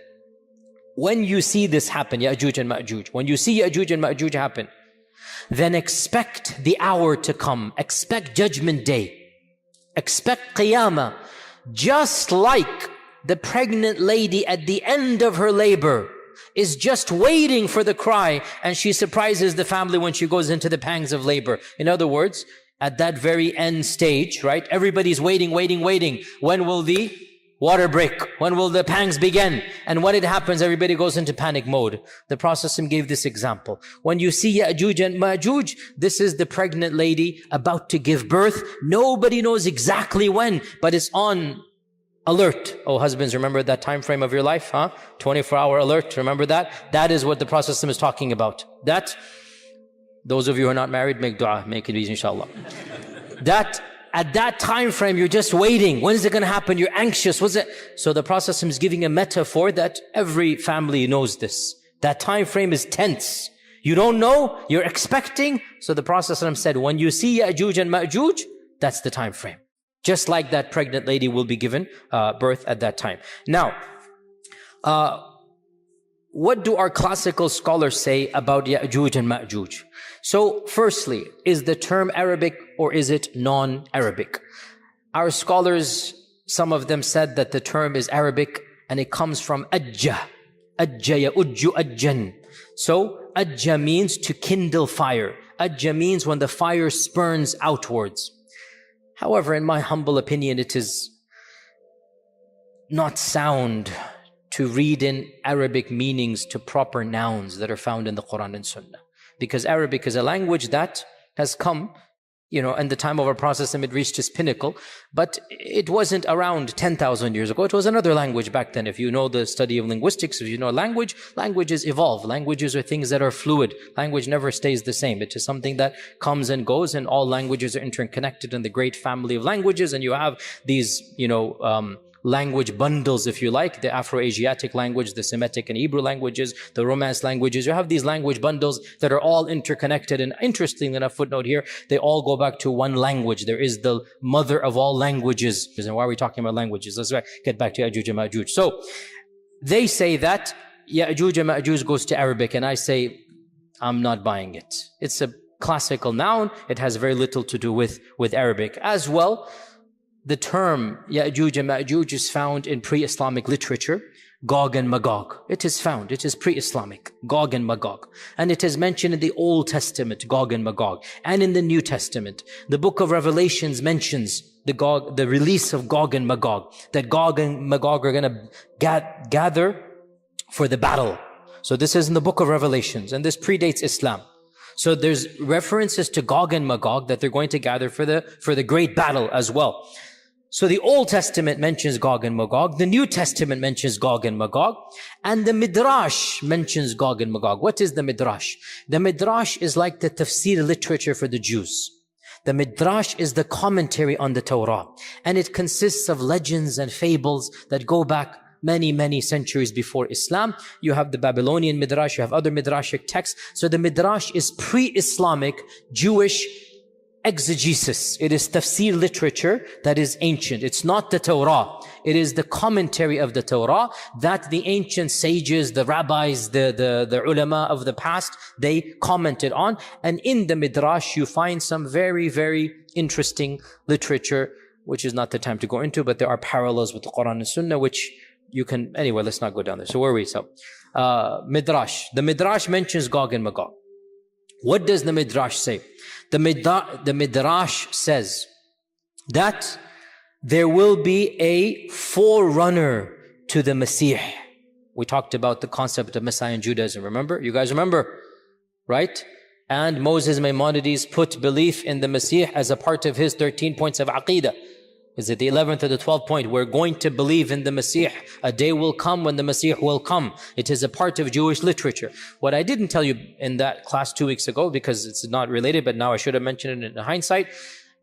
when you see this happen, Yajuj and Majuj, when you see Yajuj and Majuj happen, then expect the hour to come, expect judgment day, expect Qiyamah, just like the pregnant lady at the end of her labor is just waiting for the cry and she surprises the family when she goes into the pangs of labor. In other words, at that very end stage, right? Everybody's waiting. When will the water break? When will the pangs begin? And when it happens, everybody goes into panic mode. The Prophet gave this example. When you see Yajuj and Majuj, this is the pregnant lady about to give birth. Nobody knows exactly when, but it's on alert. Oh, husbands, remember that time frame of your life, 24-hour alert, remember that? That is what the Prophet is talking about. That, those of you who are not married, make dua, make it easy, inshallah. That, at that time frame, you're just waiting. When is it going to happen? You're anxious. What's it? So the Prophet is giving a metaphor that every family knows this. That time frame is tense. You don't know, you're expecting. So the Prophet said, when you see Yajuj and Majuj, that's the time frame. Just like that pregnant lady will be given birth at that time. Now, what do our classical scholars say about Yajuj and Majuj? So, firstly, is the term Arabic or is it non-Arabic? Our scholars, some of them said that the term is Arabic and it comes from ajja. Ajja ya'ujju ajjan. So, ajja means to kindle fire. Ajja means when the fire spurns outwards. However, in my humble opinion, it is not sound to read in Arabic meanings to proper nouns that are found in the Qur'an and Sunnah. because Arabic is a language that has come, in the time of our Prophet, it reached its pinnacle, but it wasn't around 10,000 years ago. It was another language back then. If you know the study of linguistics, if you know languages evolve. Languages are things that are fluid. Language never stays the same. It is something that comes and goes, and all languages are interconnected in the great family of languages, and you have these, language bundles, if you like, the Afro-Asiatic language, the Semitic and Hebrew languages, the Romance languages. You have these language bundles that are all interconnected, and interesting enough, footnote here, they all go back to one language. There is the mother of all languages. And why are we talking about languages? Let's get back to Yajuj and Majuj. So they say that Yajuj and Majuj goes to Arabic, and I say, I'm not buying it. It's a classical noun. It has very little to do with Arabic. As well, the term Yajuj and Majuj is found in pre-Islamic literature, Gog and Magog. It is found, it is pre-Islamic, Gog and Magog. And it is mentioned in the Old Testament, Gog and Magog, and in the New Testament. The book of Revelations mentions the release of Gog and Magog, that Gog and Magog are going to gather for the battle. So this is in the book of Revelations, and this predates Islam. So there's references to Gog and Magog that they're going to gather for the great battle as well. So the Old Testament mentions Gog and Magog, the New Testament mentions Gog and Magog, and the Midrash mentions Gog and Magog. What is the Midrash? The Midrash is like the tafsir literature for the Jews. The Midrash is the commentary on the Torah, and it consists of legends and fables that go back many, many centuries before Islam. You have the Babylonian Midrash, you have other Midrashic texts. So the Midrash is pre-Islamic Jewish exegesis. It is tafsir literature that is ancient. It's not the Torah. It is the commentary of the Torah that the ancient sages, the rabbis, the ulama of the past, they commented on. And in the Midrash, you find some very, very interesting literature, which is not the time to go into, but there are parallels with the Qur'an and Sunnah, which you can, anyway, let's not go down there. So where are we? So, Midrash. The Midrash mentions Gog and Magog. What does the Midrash say? The Midrash says that there will be a forerunner to the Messiah. We talked about the concept of Messiah in Judaism, remember? You guys remember, right? And Moses Maimonides put belief in the Messiah as a part of his 13 points of Aqidah. Is it the 11th or the 12th point? We're going to believe in the Messiah. A day will come when the Messiah will come. It is a part of Jewish literature. What I didn't tell you in that class 2 weeks ago, because it's not related, but now I should have mentioned it in hindsight,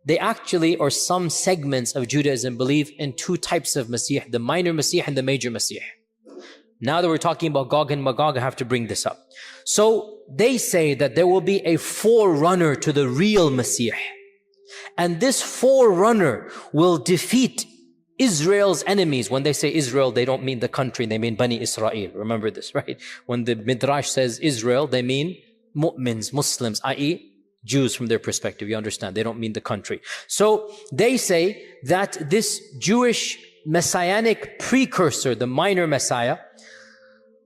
they actually, or some segments of Judaism, believe in two types of Messiah, the minor Messiah and the major Messiah. Now that we're talking about Gog and Magog, I have to bring this up. So they say that there will be a forerunner to the real Messiah. And this forerunner will defeat Israel's enemies. When they say Israel, they don't mean the country, they mean Bani Israel. Remember this, right? When the Midrash says Israel, they mean mu'mins, Muslims, i.e. Jews from their perspective. You understand? They don't mean the country. So they say that this Jewish messianic precursor, the minor Messiah,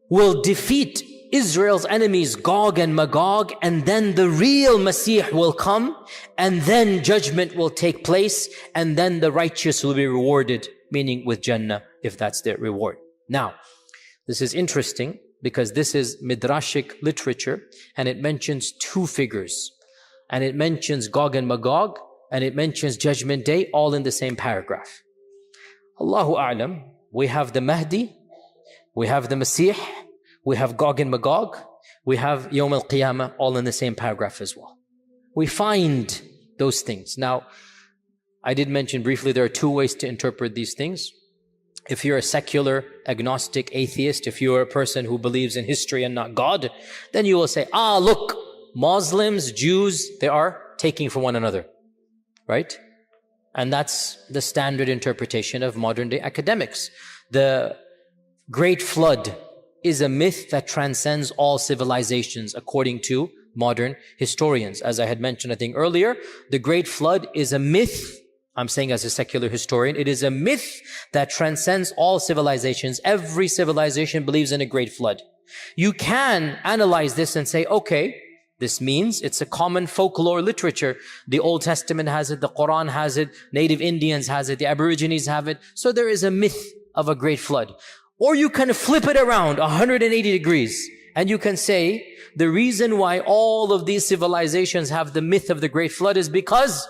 will defeat Israel's enemies, Gog and Magog, and then the real Messiah will come, and then judgment will take place, and then the righteous will be rewarded, meaning with Jannah, if that's their reward. Now, this is interesting because this is Midrashic literature, and it mentions two figures, and it mentions Gog and Magog, and it mentions Judgment Day, all in the same paragraph. Allahu A'lam, we have the Mahdi, we have the Messiah, we have Gog and Magog, we have Yawm al-Qiyamah, all in the same paragraph as well. We find those things. Now, I did mention briefly there are two ways to interpret these things. If you're a secular, agnostic, atheist, if you're a person who believes in history and not God, then you will say, look, Muslims, Jews, they are taking from one another, right? And that's the standard interpretation of modern day academics. The Great Flood is a myth that transcends all civilizations according to modern historians. As I had mentioned, I think earlier, the Great Flood is a myth. I'm saying as a secular historian, it is a myth that transcends all civilizations. Every civilization believes in a Great Flood. You can analyze this and say, okay, this means it's a common folklore literature. The Old Testament has it, the Quran has it, native Indians has it, the Aborigines have it. So there is a myth of a Great Flood. Or you can flip it around 180 degrees And you can say, the reason why all of these civilizations have the myth of the Great Flood is because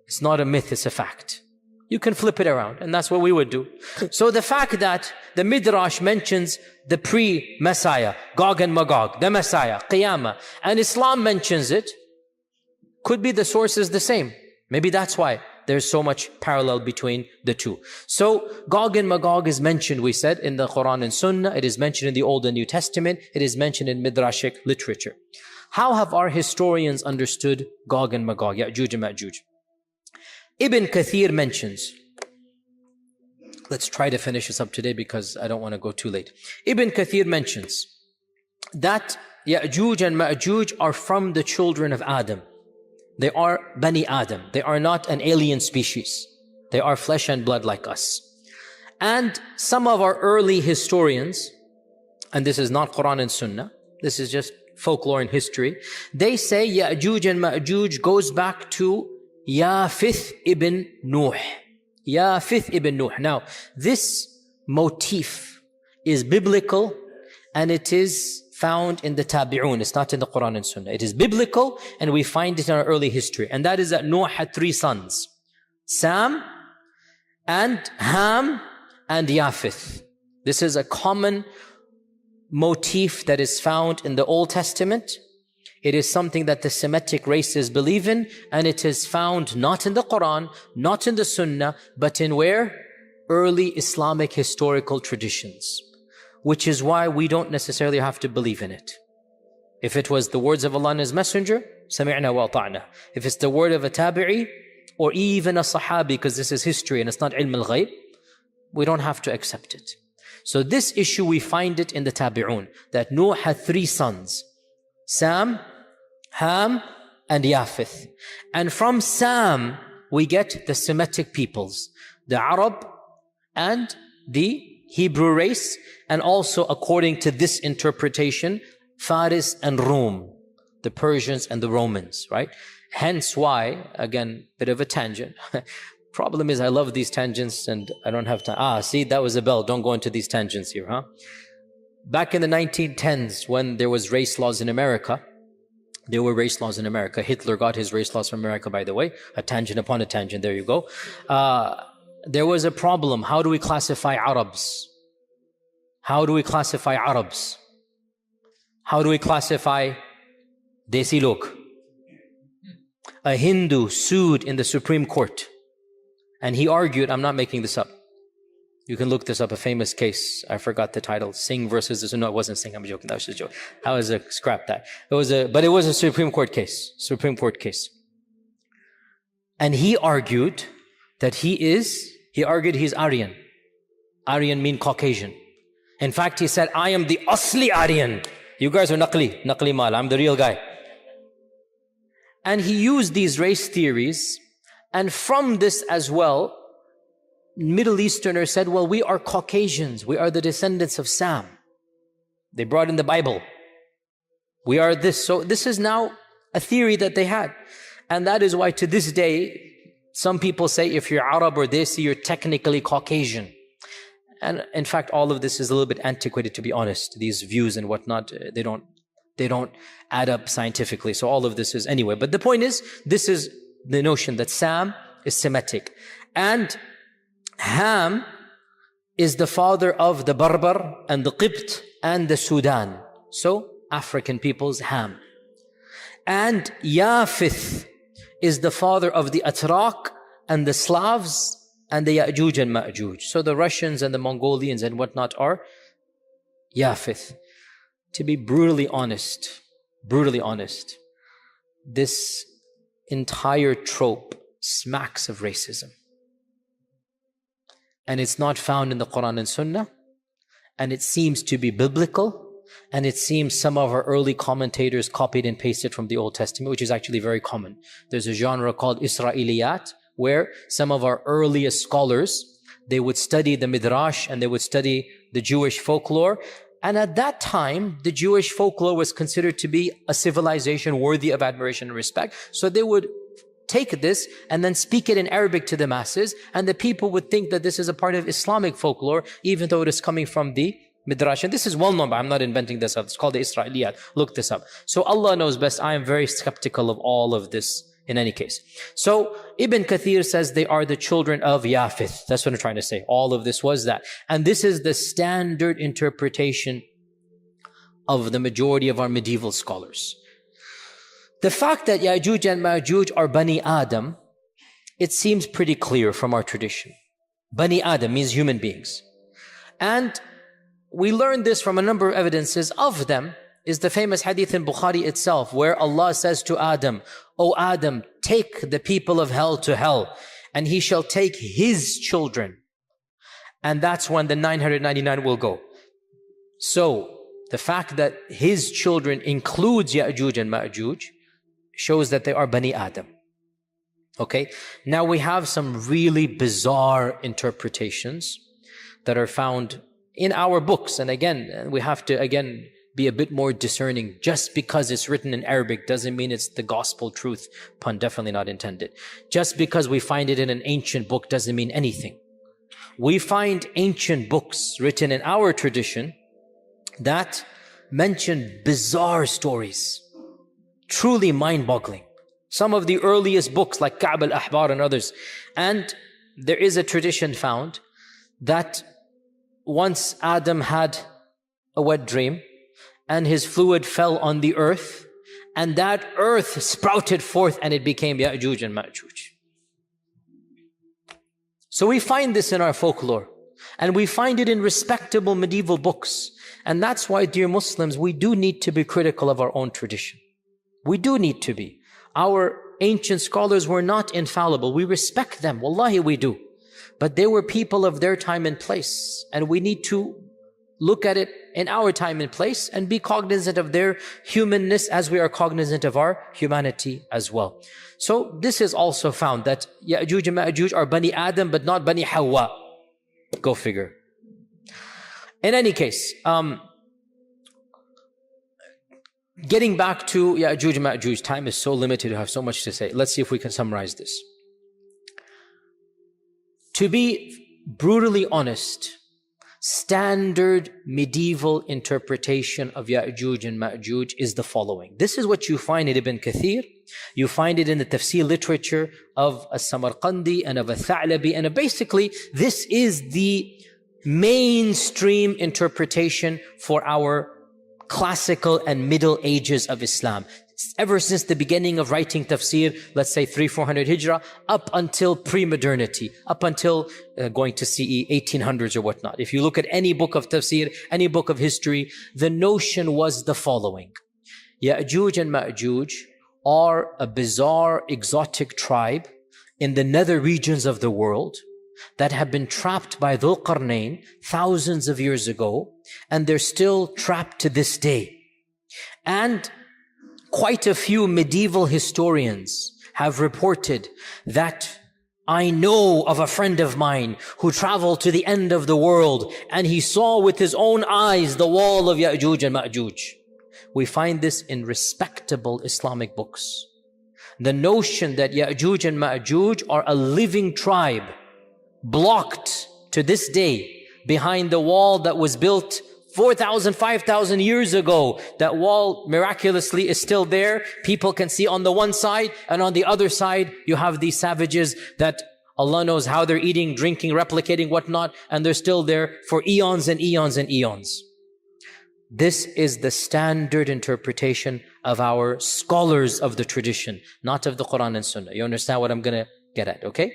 it's not a myth, it's a fact. You can flip it around, and that's what we would do. So the fact that the Midrash mentions the pre-Messiah, Gog and Magog, the Messiah, Qiyamah, and Islam mentions it, could be the source is the same. Maybe that's why there's so much parallel between the two. So Gog and Magog is mentioned, we said, in the Qur'an and Sunnah. It is mentioned in the Old and New Testament. It is mentioned in Midrashic literature. How have our historians understood Gog and Magog, Yajuj and Majuj? Ibn Kathir mentions, let's try to finish this up today because I don't want to go too late. Ibn Kathir mentions that Yajuj and Majuj are from the children of Adam. They are Bani Adam. They are not an alien species. They are flesh and blood like us. And some of our early historians, and this is not Qur'an and Sunnah, this is just folklore and history, they say Yajuj and Majuj goes back to Yafith ibn Nuh. Yafith ibn Nuh. Now, this motif is biblical and it is found in the Tabi'un. It's not in the Quran and Sunnah. It is biblical and we find it in our early history. And that is that Noah had 3 sons. Sam and Ham and Yafith. This is a common motif that is found in the Old Testament. It is something that the Semitic races believe in, and it is found not in the Quran, not in the Sunnah, but in where? Early Islamic historical traditions. Which is why we don't necessarily have to believe in it. If it was the words of Allah and His Messenger, سَمِعْنَا وَأَطَعْنَا. If it's the word of a tabi'i, or even a sahabi, because this is history and it's not ilm al-ghayb, we don't have to accept it. So this issue, we find it in the Tabi'un, that Noah had 3 sons, Sam, Ham, and Yafith. And from Sam, we get the Semitic peoples, the Arab and the Hebrew race, and also according to this interpretation, Faris and Rome, the Persians and the Romans, right? Hence why, again, bit of a tangent. Problem is, I love these tangents and I don't have time. See, that was a bell. Don't go into these tangents here, huh? Back in the 1910s, when there was race laws in America, there were race laws in America. Hitler got his race laws from America, by the way. A tangent upon a tangent, there you go. There was a problem. How do we classify Arabs? How do we classify Arabs? How do we classify Desi log? A Hindu sued in the Supreme Court. And he argued, I'm not making this up. You can look this up, a famous case. I forgot the title. Singh versus this. No, it wasn't Singh. I'm joking. That was just a joke. I was scrap that. But it was a Supreme Court case. Supreme Court case. And he argued that he argued he's Aryan. Aryan mean Caucasian. In fact, he said, I am the Asli Aryan. You guys are Naqli Mal. I'm the real guy. And he used these race theories. And from this as well, Middle Easterners said, well, we are Caucasians. We are the descendants of Sam. They brought in the Bible. We are this. So this is now a theory that they had. And that is why to this day, some people say if you're Arab or Desi, you're technically Caucasian. And in fact, all of this is a little bit antiquated, to be honest. These views and whatnot, they don't add up scientifically. So all of this is anyway. But the point is, this is the notion that Sam is Semitic. And Ham is the father of the Barbar and the Qibt and the Sudan. So African peoples, Ham. And Yafith is the father of the Atrak and the Slavs and the Yajuj and Majuj. So the Russians and the Mongolians and whatnot are Yafith. To be brutally honest, this entire trope smacks of racism. And it's not found in the Quran and Sunnah. And it seems to be biblical. And it seems some of our early commentators copied and pasted from the Old Testament, which is actually very common. There's a genre called Israeliyat, where some of our earliest scholars, they would study the Midrash and they would study the Jewish folklore. And at that time, the Jewish folklore was considered to be a civilization worthy of admiration and respect. So they would take this and then speak it in Arabic to the masses, and the people would think that this is a part of Islamic folklore, even though it is coming from the Midrash. And this is well known, but I'm not inventing this up. It's called the Israeliyat. Look this up. So Allah knows best. I am very skeptical of all of this in any case. So Ibn Kathir says they are the children of Yafith. That's what I'm trying to say. All of this was that. And this is the standard interpretation of the majority of our medieval scholars. The fact that Yajuj and Majuj are Bani Adam, it seems pretty clear from our tradition. Bani Adam means human beings. And we learn this from a number of evidences. Of them is the famous hadith in Bukhari itself, where Allah says to Adam, "O Adam, take the people of hell to hell, and he shall take his children." And that's when the 999 will go. So, the fact that his children includes Ya'juj and Ma'juj shows that they are Bani Adam. Okay? Now we have some really bizarre interpretations that are found in our books. And again, we have to be a bit more discerning. Just because it's written in Arabic doesn't mean it's the gospel truth. Pun definitely not intended. Just because we find it in an ancient book doesn't mean anything. We find ancient books written in our tradition that mention bizarre stories, truly mind-boggling. Some of the earliest books like Ka'b al-Ahbar and others. And there is a tradition found that once Adam had a wet dream and his fluid fell on the earth, and that earth sprouted forth and it became Ya'juj and Ma'juj. So we find this in our folklore, and we find it in respectable medieval books. And that's why, dear Muslims, we do need to be critical of our own tradition. We do need to be. Our ancient scholars were not infallible. We respect them. Wallahi, we do. But they were people of their time and place. And we need to look at it in our time and place and be cognizant of their humanness as we are cognizant of our humanity as well. So this is also found that Ya'juj and Ma'juj are Bani Adam but not Bani Hawa. Go figure. In any case, getting back to Ya'juj and Ma'juj, time is so limited to have so much to say. Let's see if we can summarize this. To be brutally honest, standard medieval interpretation of Ya'juj and Ma'juj is the following. This is what you find in Ibn Kathir. You find it in the tafsir literature of As-Samarqandi and of Al-Tha'labi. And basically, this is the mainstream interpretation for our classical and middle ages of Islam. Ever since the beginning of writing tafsir, let's say 300-400 Hijrah, up until pre-modernity, up until going to CE 1800s or whatnot. If you look at any book of tafsir, any book of history, the notion was the following. Ya'juj and Ma'juj are a bizarre, exotic tribe in the nether regions of the world that have been trapped by Dhul Qarnayn thousands of years ago, and they're still trapped to this day. And quite a few medieval historians have reported that I know of a friend of mine who traveled to the end of the world and he saw with his own eyes the wall of Ya'juj and Ma'juj. We find this in respectable Islamic books. The notion that Ya'juj and Ma'juj are a living tribe blocked to this day behind the wall that was built 4,000, 5,000 years ago. That wall miraculously is still there. People can see on the one side, and on the other side you have these savages that Allah knows how they're eating, drinking, replicating, whatnot, and they're still there for eons and eons and eons. This is the standard interpretation of our scholars of the tradition, not of the Qur'an and Sunnah. You understand what I'm going to get at, okay?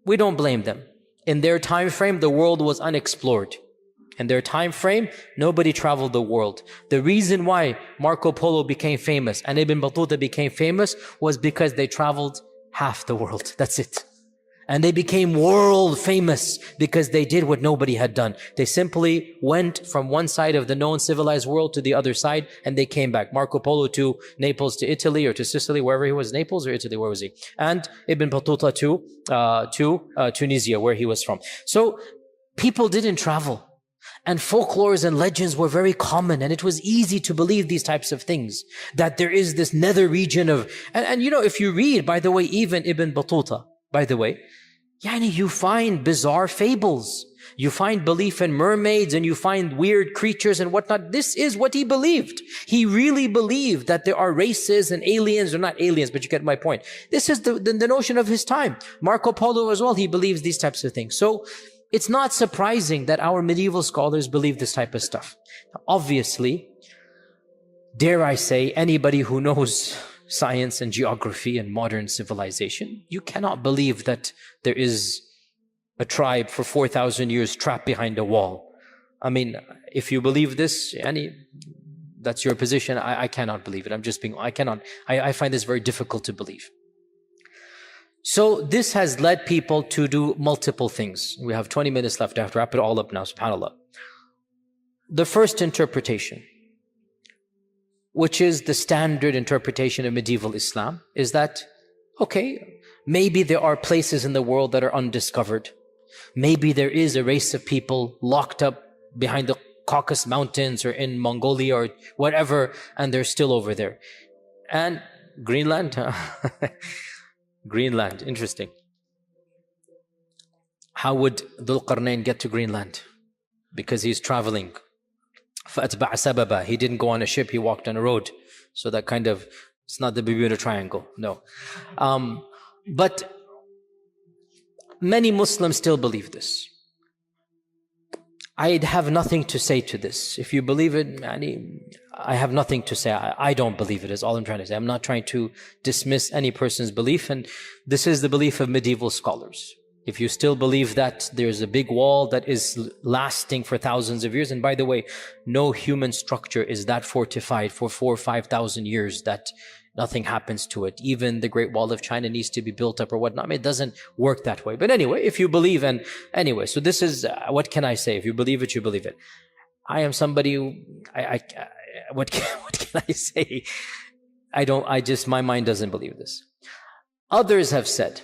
We don't blame them. In their time frame, the world was unexplored. In their time frame, nobody traveled the world. The reason why Marco Polo became famous and Ibn Battuta became famous was because they traveled half the world. That's it. And they became world famous because they did what nobody had done. They simply went from one side of the known civilized world to the other side, and they came back. Marco Polo to Naples, to Italy, or to Sicily, wherever he was, Naples or Italy, where was he? And Ibn Battuta to Tunisia, where he was from. So people didn't travel. And folklores and legends were very common, and it was easy to believe these types of things. That there is this nether region of, and you know, if you read, by the way, even Ibn Battuta, by the way, you find bizarre fables. You find belief in mermaids and you find weird creatures and whatnot. This is what he believed. He really believed that there are races and aliens, or not aliens, but you get my point. This is the notion of his time. Marco Polo as well, he believes these types of things. So it's not surprising that our medieval scholars believe this type of stuff. Obviously, dare I say, anybody who knows science and geography and modern civilization, you cannot believe that there is a tribe for 4,000 years trapped behind a wall. I mean, if you believe this, that's your position. I cannot believe it. I find this very difficult to believe. So this has led people to do multiple things. We have 20 minutes left. I have to wrap it all up now, subhanAllah. The first interpretation, which is the standard interpretation of medieval Islam, is that, okay, maybe there are places in the world that are undiscovered. Maybe there is a race of people locked up behind the Caucasus Mountains or in Mongolia or whatever, and they're still over there. And Greenland, Greenland, interesting. How would Dhul Qarnayn get to Greenland? Because he's traveling. فَأَتْبَعَ سَبَبًا. He didn't go on a ship, he walked on a road. So that kind of, it's not the Bermuda Triangle, no. But many Muslims still believe this. I have nothing to say to this. If you believe it, I have nothing to say. I don't believe it, is all I'm trying to say. I'm not trying to dismiss any person's belief, and this is the belief of medieval scholars. If you still believe that there's a big wall that is lasting for thousands of years, and by the way, no human structure is that fortified for 4,000 or 5,000 years that nothing happens to it. Even the Great Wall of China needs to be built up or whatnot. I mean, it doesn't work that way. But anyway, if you believe, and anyway, so this is, what can I say? If you believe it, you believe it. I am somebody who, what can I say? My mind doesn't believe this. Others have said,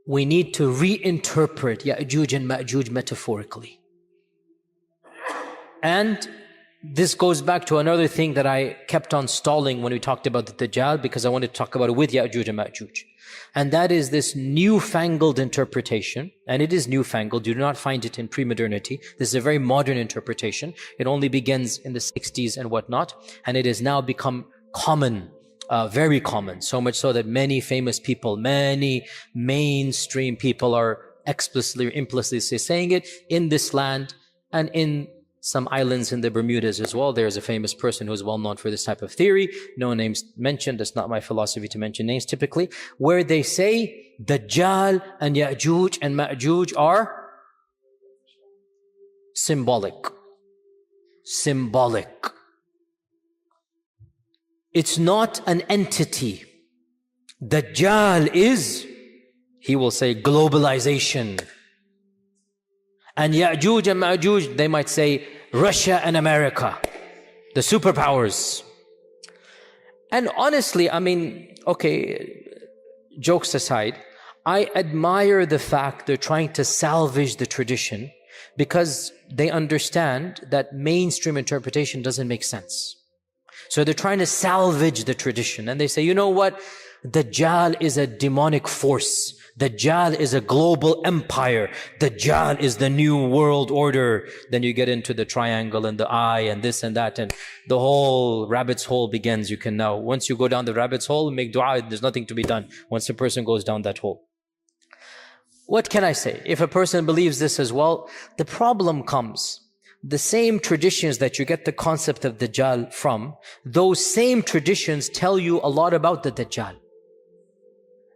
we need to reinterpret Yajuj and Majuj metaphorically. And this goes back to another thing that I kept on stalling when we talked about the Dajjal, because I wanted to talk about it with Yajuj and Majuj. And that is this newfangled interpretation. And it is newfangled. You do not find it in pre-modernity. This is a very modern interpretation. It only begins in the 60s and whatnot. And it has now become common. Very common, so much so that many famous people, many mainstream people are explicitly or implicitly saying it in this land and in some islands in the Bermudas as well. There's a famous person who is well known for this type of theory. No names mentioned. That's not my philosophy to mention names typically. Where they say Dajjal and Yajuj and Majuj are symbolic. Symbolic. It's not an entity. Dajjal is, he will say, globalization. And Yajuj and Majuj, they might say Russia and America, the superpowers. And honestly, I mean, okay, jokes aside, I admire the fact they're trying to salvage the tradition because they understand that mainstream interpretation doesn't make sense. So they're trying to salvage the tradition. And they say, you know what? Dajjal is a demonic force. Dajjal is a global empire. Dajjal is the new world order. Then you get into the triangle and the eye and this and that, and the whole rabbit's hole begins. You can now, once you go down the rabbit's hole, make dua, there's nothing to be done once a person goes down that hole. What can I say? If a person believes this as well, the problem comes. The same traditions that you get the concept of Dajjal from, those same traditions tell you a lot about the Dajjal.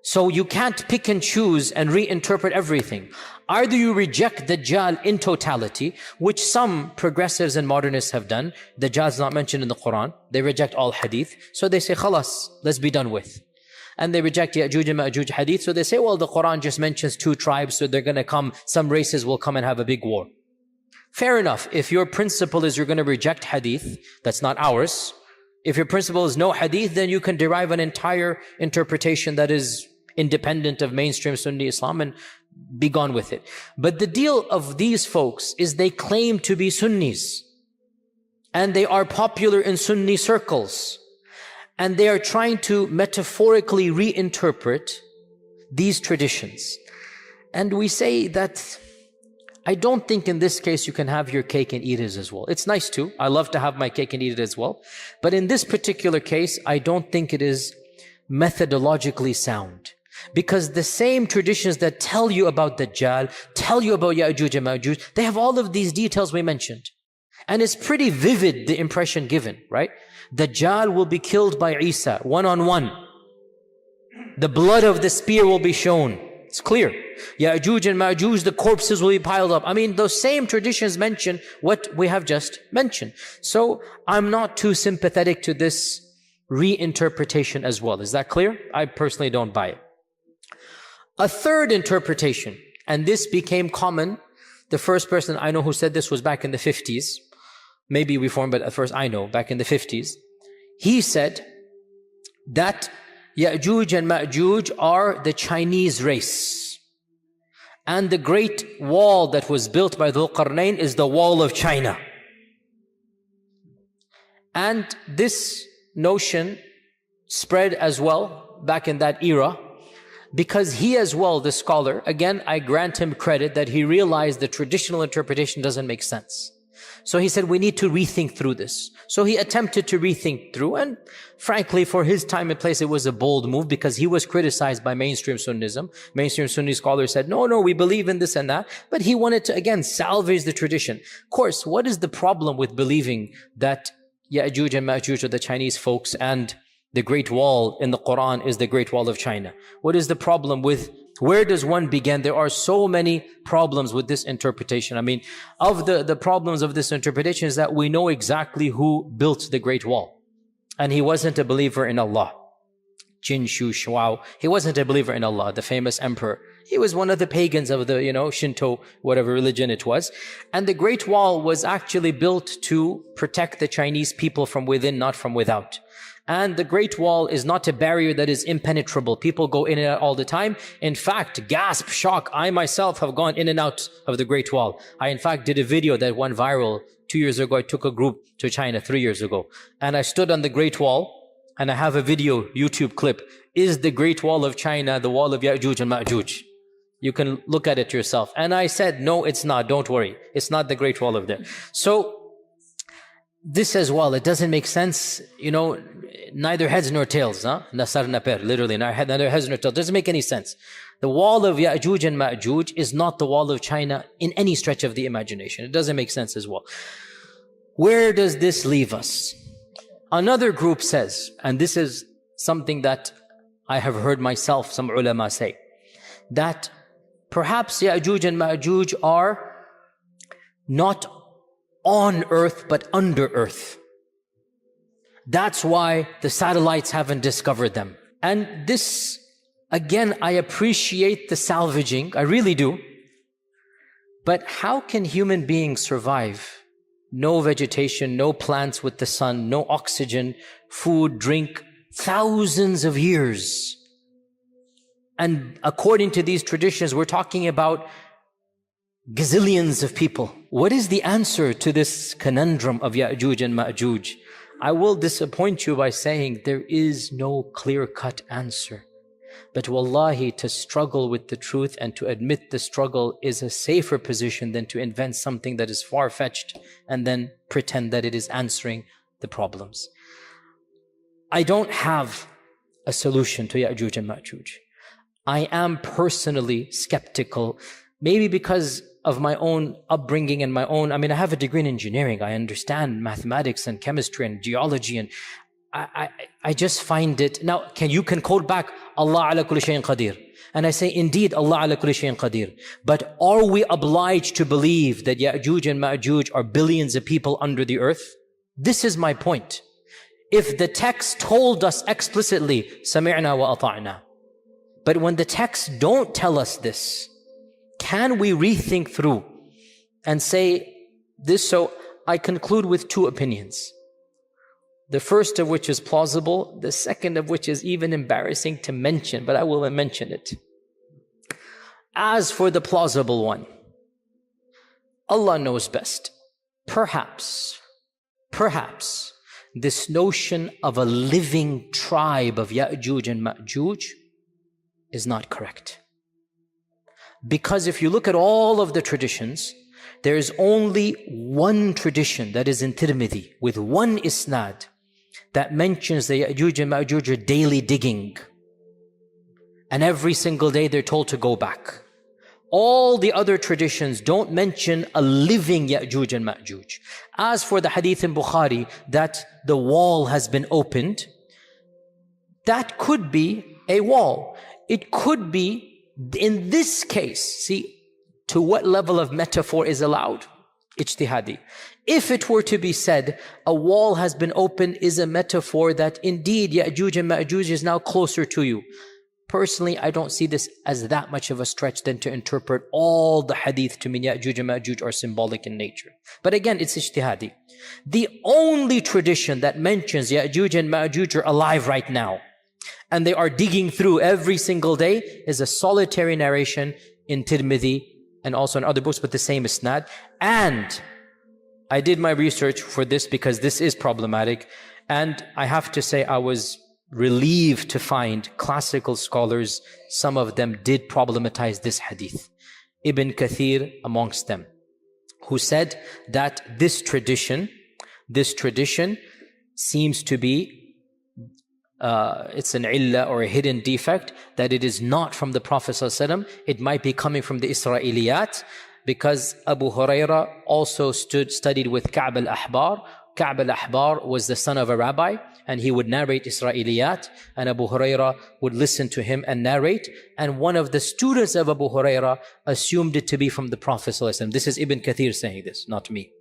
So you can't pick and choose and reinterpret everything. Either you reject Dajjal in totality, which some progressives and modernists have done. Dajjal is not mentioned in the Qur'an. They reject all hadith. So they say, khalas, let's be done with. And they reject Yajuj and Majuj hadith. So they say, well, the Qur'an just mentions 2 tribes, so they're going to come, some races will come and have a big war. Fair enough. If your principle is you're going to reject hadith, that's not ours. If your principle is no hadith, then you can derive an entire interpretation that is independent of mainstream Sunni Islam and be gone with it. But the deal of these folks is they claim to be Sunnis. And they are popular in Sunni circles. And they are trying to metaphorically reinterpret these traditions. And we say that I don't think in this case you can have your cake and eat it as well. It's nice too. I love to have my cake and eat it as well. But in this particular case, I don't think it is methodologically sound. Because the same traditions that tell you about Dajjal, tell you about Yajuj and Majuj, they have all of these details we mentioned. And it's pretty vivid, the impression given, right? Dajjal will be killed by Isa, one-on-one. The blood of the spear will be shown. It's clear. Yajuj and Majuj, the corpses will be piled up. I mean, those same traditions mention what we have just mentioned. So I'm not too sympathetic to this reinterpretation as well. Is that clear? I personally don't buy it. A third interpretation, and this became common. The first person I know who said this was back in the 50s. Maybe reformed, but at first I know, back in the 50s. He said that Yajuj and Majuj are the Chinese race. And the great wall that was built by Dhul Qarnayn is the wall of China. And this notion spread as well back in that era, because he as well, the scholar, again, I grant him credit that he realized the traditional interpretation doesn't make sense. So he said, we need to rethink through this. So he attempted to rethink through, and frankly, for his time and place, it was a bold move because he was criticized by mainstream Sunnism. Mainstream Sunni scholars said, no, we believe in this and that. But he wanted to, again, salvage the tradition. Of course, what is the problem with believing that Yajuj and Majuj are the Chinese folks and the Great Wall in the Qur'an is the Great Wall of China? What is the problem with, where does one begin? There are so many problems with this interpretation. I mean, of the problems of this interpretation is that we know exactly who built the Great Wall. And he wasn't a believer in Allah. Jin Shu Shuao. He wasn't a believer in Allah, the famous emperor. He was one of the pagans of the, Shinto, whatever religion it was. And the Great Wall was actually built to protect the Chinese people from within, not from without. And the Great Wall is not a barrier that is impenetrable. People go in and out all the time. In fact, gasp, shock, I myself have gone in and out of the Great Wall. I in fact did a video that went viral 2 years ago. I took a group to China 3 years ago. And I stood on the Great Wall, and I have a video, YouTube clip. Is the Great Wall of China the wall of Yajuj and Majuj? You can look at it yourself. And I said, no, it's not. Don't worry. It's not the Great Wall of there. So, this as well, it doesn't make sense, neither heads nor tails, Nasar naper, literally, neither heads nor tails. It doesn't make any sense. The wall of Yajuj and Majuj is not the wall of China in any stretch of the imagination. It doesn't make sense as well. Where does this leave us? Another group says, and this is something that I have heard myself, some ulama say, that perhaps Yajuj and Majuj are not on earth, but under earth. That's why the satellites haven't discovered them. And this, again, I appreciate the salvaging, I really do. But how can human beings survive? No vegetation, no plants with the sun, no oxygen, food, drink, thousands of years. And according to these traditions, we're talking about gazillions of people. What is the answer to this conundrum of Yajuj and Majuj? I will disappoint you by saying there is no clear-cut answer. But wallahi, to struggle with the truth and to admit the struggle is a safer position than to invent something that is far-fetched and then pretend that it is answering the problems. I don't have a solution to Yajuj and Majuj. I am personally skeptical, maybe because of my own upbringing and I have a degree in engineering. I understand mathematics and chemistry and geology, and I just find it. Now, you can quote back, Allah ala kulli shayin qadir. And I say, indeed, Allah ala kulli shayin qadir. But are we obliged to believe that Yajuj and Majuj are billions of people under the earth? This is my point. If the text told us explicitly, sami'na wa ata'na. But when the texts don't tell us this, can we rethink through and say this? So I conclude with two opinions. The first of which is plausible, the second of which is even embarrassing to mention, but I will mention it. As for the plausible one, Allah knows best. Perhaps, this notion of a living tribe of Yajuj and Majuj is not correct. Because if you look at all of the traditions, there is only one tradition that is in Tirmidhi with one isnad that mentions the Yajuj and Majuj are daily digging. And every single day they're told to go back. All the other traditions don't mention a living Yajuj and Majuj. As for the hadith in Bukhari that the wall has been opened, that could be a wall. It could be, in this case, see, to what level of metaphor is allowed? Ijtihadi. If it were to be said, a wall has been opened is a metaphor that indeed Yajuj and Majuj is now closer to you. Personally, I don't see this as that much of a stretch than to interpret all the hadith to mean Yajuj and Majuj are symbolic in nature. But again, it's ijtihadi. The only tradition that mentions Yajuj and Majuj are alive right now, and they are digging through every single day, is a solitary narration in Tirmidhi and also in other books with the same isnad. And I did my research for this because this is problematic. And I have to say I was relieved to find classical scholars, some of them did problematize this hadith. Ibn Kathir amongst them, who said that this tradition seems to be it's an illah or a hidden defect, that it is not from the Prophet ﷺ. It might be coming from the Israeliyat, because Abu Huraira also studied with Ka'b al-Ahbar. Ka'b al-Ahbar was the son of a rabbi, and he would narrate Israeliyat, and Abu Huraira would listen to him and narrate. And one of the students of Abu Huraira assumed it to be from the Prophet ﷺ. This is Ibn Kathir saying this, not me.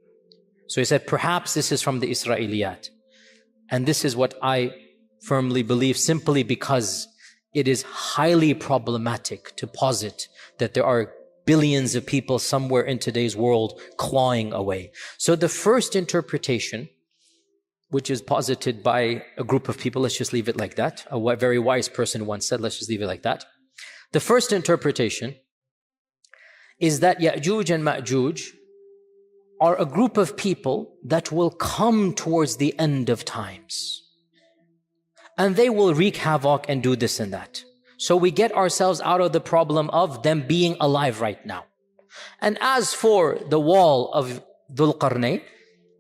So he said, perhaps this is from the Israeliyat. And this is what I firmly believe, simply because it is highly problematic to posit that there are billions of people somewhere in today's world clawing away. So the first interpretation, which is posited by a group of people, let's just leave it like that. A very wise person once said, let's just leave it like that. The first interpretation is that Yajuj and Majuj are a group of people that will come towards the end of times. And they will wreak havoc and do this and that. So we get ourselves out of the problem of them being alive right now. And as for the wall of Dhul Qarnayn,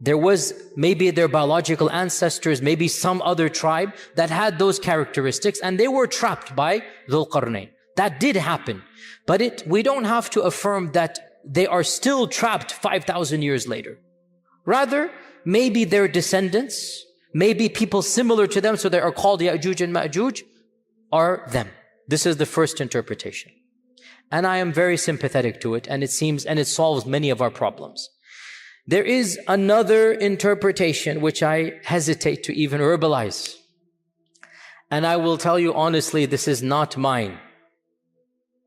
there was maybe their biological ancestors, maybe some other tribe that had those characteristics, and they were trapped by Dhul Qarnayn. That did happen. But we don't have to affirm that they are still trapped 5,000 years later. Rather, maybe their descendants, maybe people similar to them, so they are called Yajuj and Majuj, are them. This is the first interpretation. And I am very sympathetic to it, and it solves many of our problems. There is another interpretation which I hesitate to even verbalize. And I will tell you honestly, this is not mine.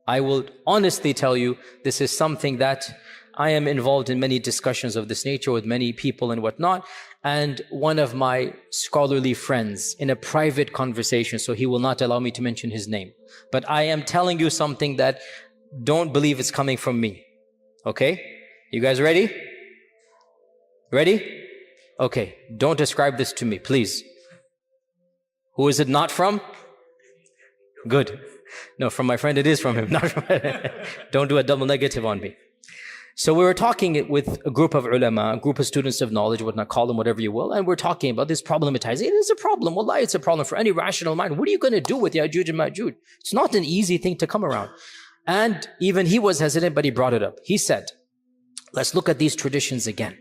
I will honestly tell you, this is something that I am involved in many discussions of this nature with many people and whatnot. And one of my scholarly friends in a private conversation, so he will not allow me to mention his name. But I am telling you something that don't believe it's coming from me. Okay? You guys ready? Ready? Okay. Don't ascribe this to me, please. Who is it not from? Good. No, from my friend it is from him. Not from Don't do a double negative on me. So we were talking with a group of ulama, a group of students of knowledge, whatnot, call them whatever you will, and we're talking about this problematizing. It is a problem. Wallahi, it's a problem for any rational mind. What are you going to do with Yajuj and Majuj? It's not an easy thing to come around. And even he was hesitant, but he brought it up. He said, let's look at these traditions again.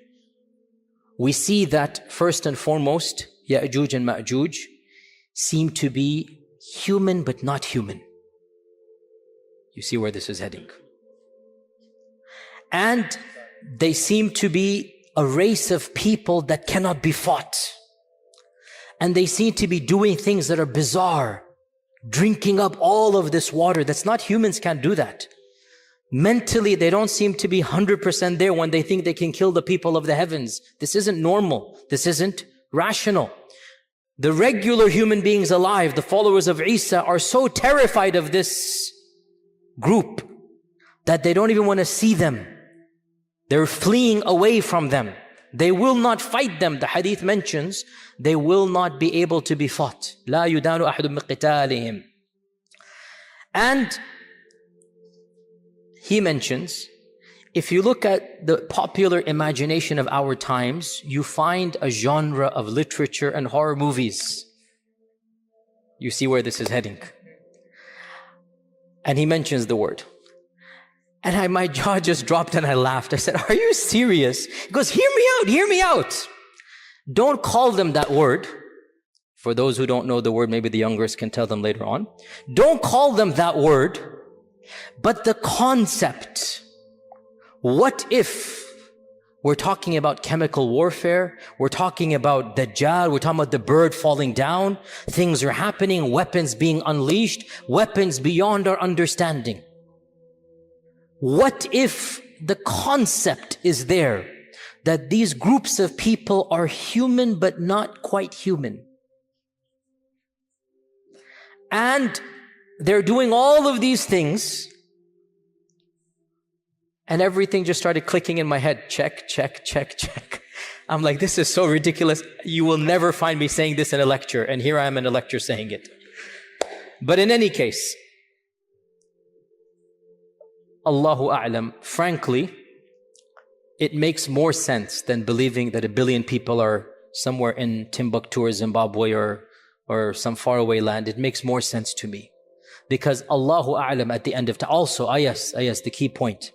We see that first and foremost, Yajuj and Majuj seem to be human but not human. You see where this is heading. And they seem to be a race of people that cannot be fought. And they seem to be doing things that are bizarre, drinking up all of this water. That's not, humans can't do that. Mentally, they don't seem to be 100% there when they think they can kill the people of the heavens. This isn't normal. This isn't rational. The regular human beings alive, the followers of Isa, are so terrified of this group that they don't even want to see them. They're fleeing away from them. They will not fight them. The hadith mentions they will not be able to be fought. لا يدان أحد من قتالهم. And he mentions, if you look at the popular imagination of our times, you find a genre of literature and horror movies. You see where this is heading. And he mentions the word. And my jaw just dropped and I laughed. I said, are you serious? He goes, hear me out. Don't call them that word. For those who don't know the word, maybe the youngers can tell them later on. Don't call them that word, but the concept. What if we're talking about chemical warfare, we're talking about Dajjal, we're talking about the bird falling down, things are happening, weapons being unleashed, weapons beyond our understanding. What if the concept is there that these groups of people are human but not quite human? And they're doing all of these things, and everything just started clicking in my head. Check, check, check, check. I'm like, this is so ridiculous. You will never find me saying this in a lecture, and here I am in a lecture saying it. But in any case, Allahu A'lam, frankly, it makes more sense than believing that 1 billion people are somewhere in Timbuktu or Zimbabwe or some faraway land. It makes more sense to me. Because Allahu A'lam at the end of time, also, yes, the key point.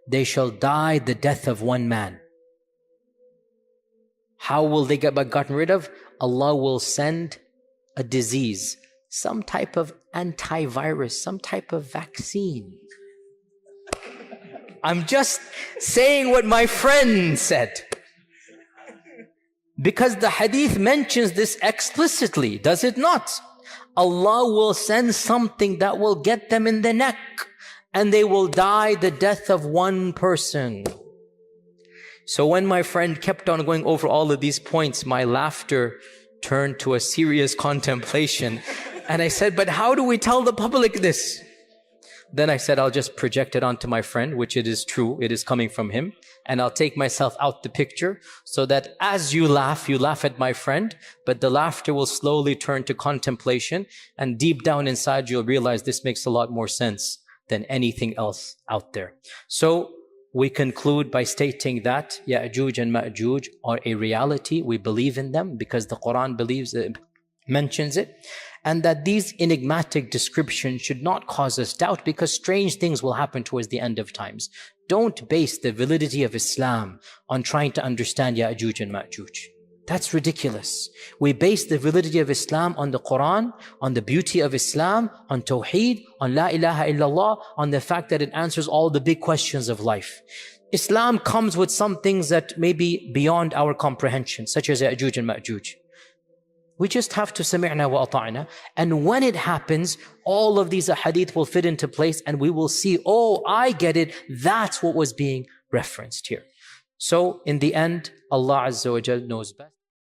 They shall die the death of one man. How will they get gotten rid of? Allah will send a disease, some type of antivirus, some type of vaccine. I'm just saying what my friend said. Because the hadith mentions this explicitly, does it not? Allah will send something that will get them in the neck, and they will die the death of one person. So when my friend kept on going over all of these points, my laughter turned to a serious contemplation. And I said, but how do we tell the public this? Then I said, I'll just project it onto my friend, which it is true, it is coming from him. And I'll take myself out the picture so that as you laugh at my friend, but the laughter will slowly turn to contemplation. And deep down inside, you'll realize this makes a lot more sense than anything else out there. So we conclude by stating that Yajuj and Majuj are a reality. We believe in them because the Qur'an mentions it. And that these enigmatic descriptions should not cause us doubt, because strange things will happen towards the end of times. Don't base the validity of Islam on trying to understand Yajuj and Majuj. That's ridiculous. We base the validity of Islam on the Quran, on the beauty of Islam, on Tawheed, on La ilaha illallah, on the fact that it answers all the big questions of life. Islam comes with some things that may be beyond our comprehension, such as Yajuj and Majuj. We just have to sami'na wa ata'na. And when it happens, all of these hadith will fit into place and we will see, oh, I get it. That's what was being referenced here. So in the end, Allah Azza wa Jal knows best.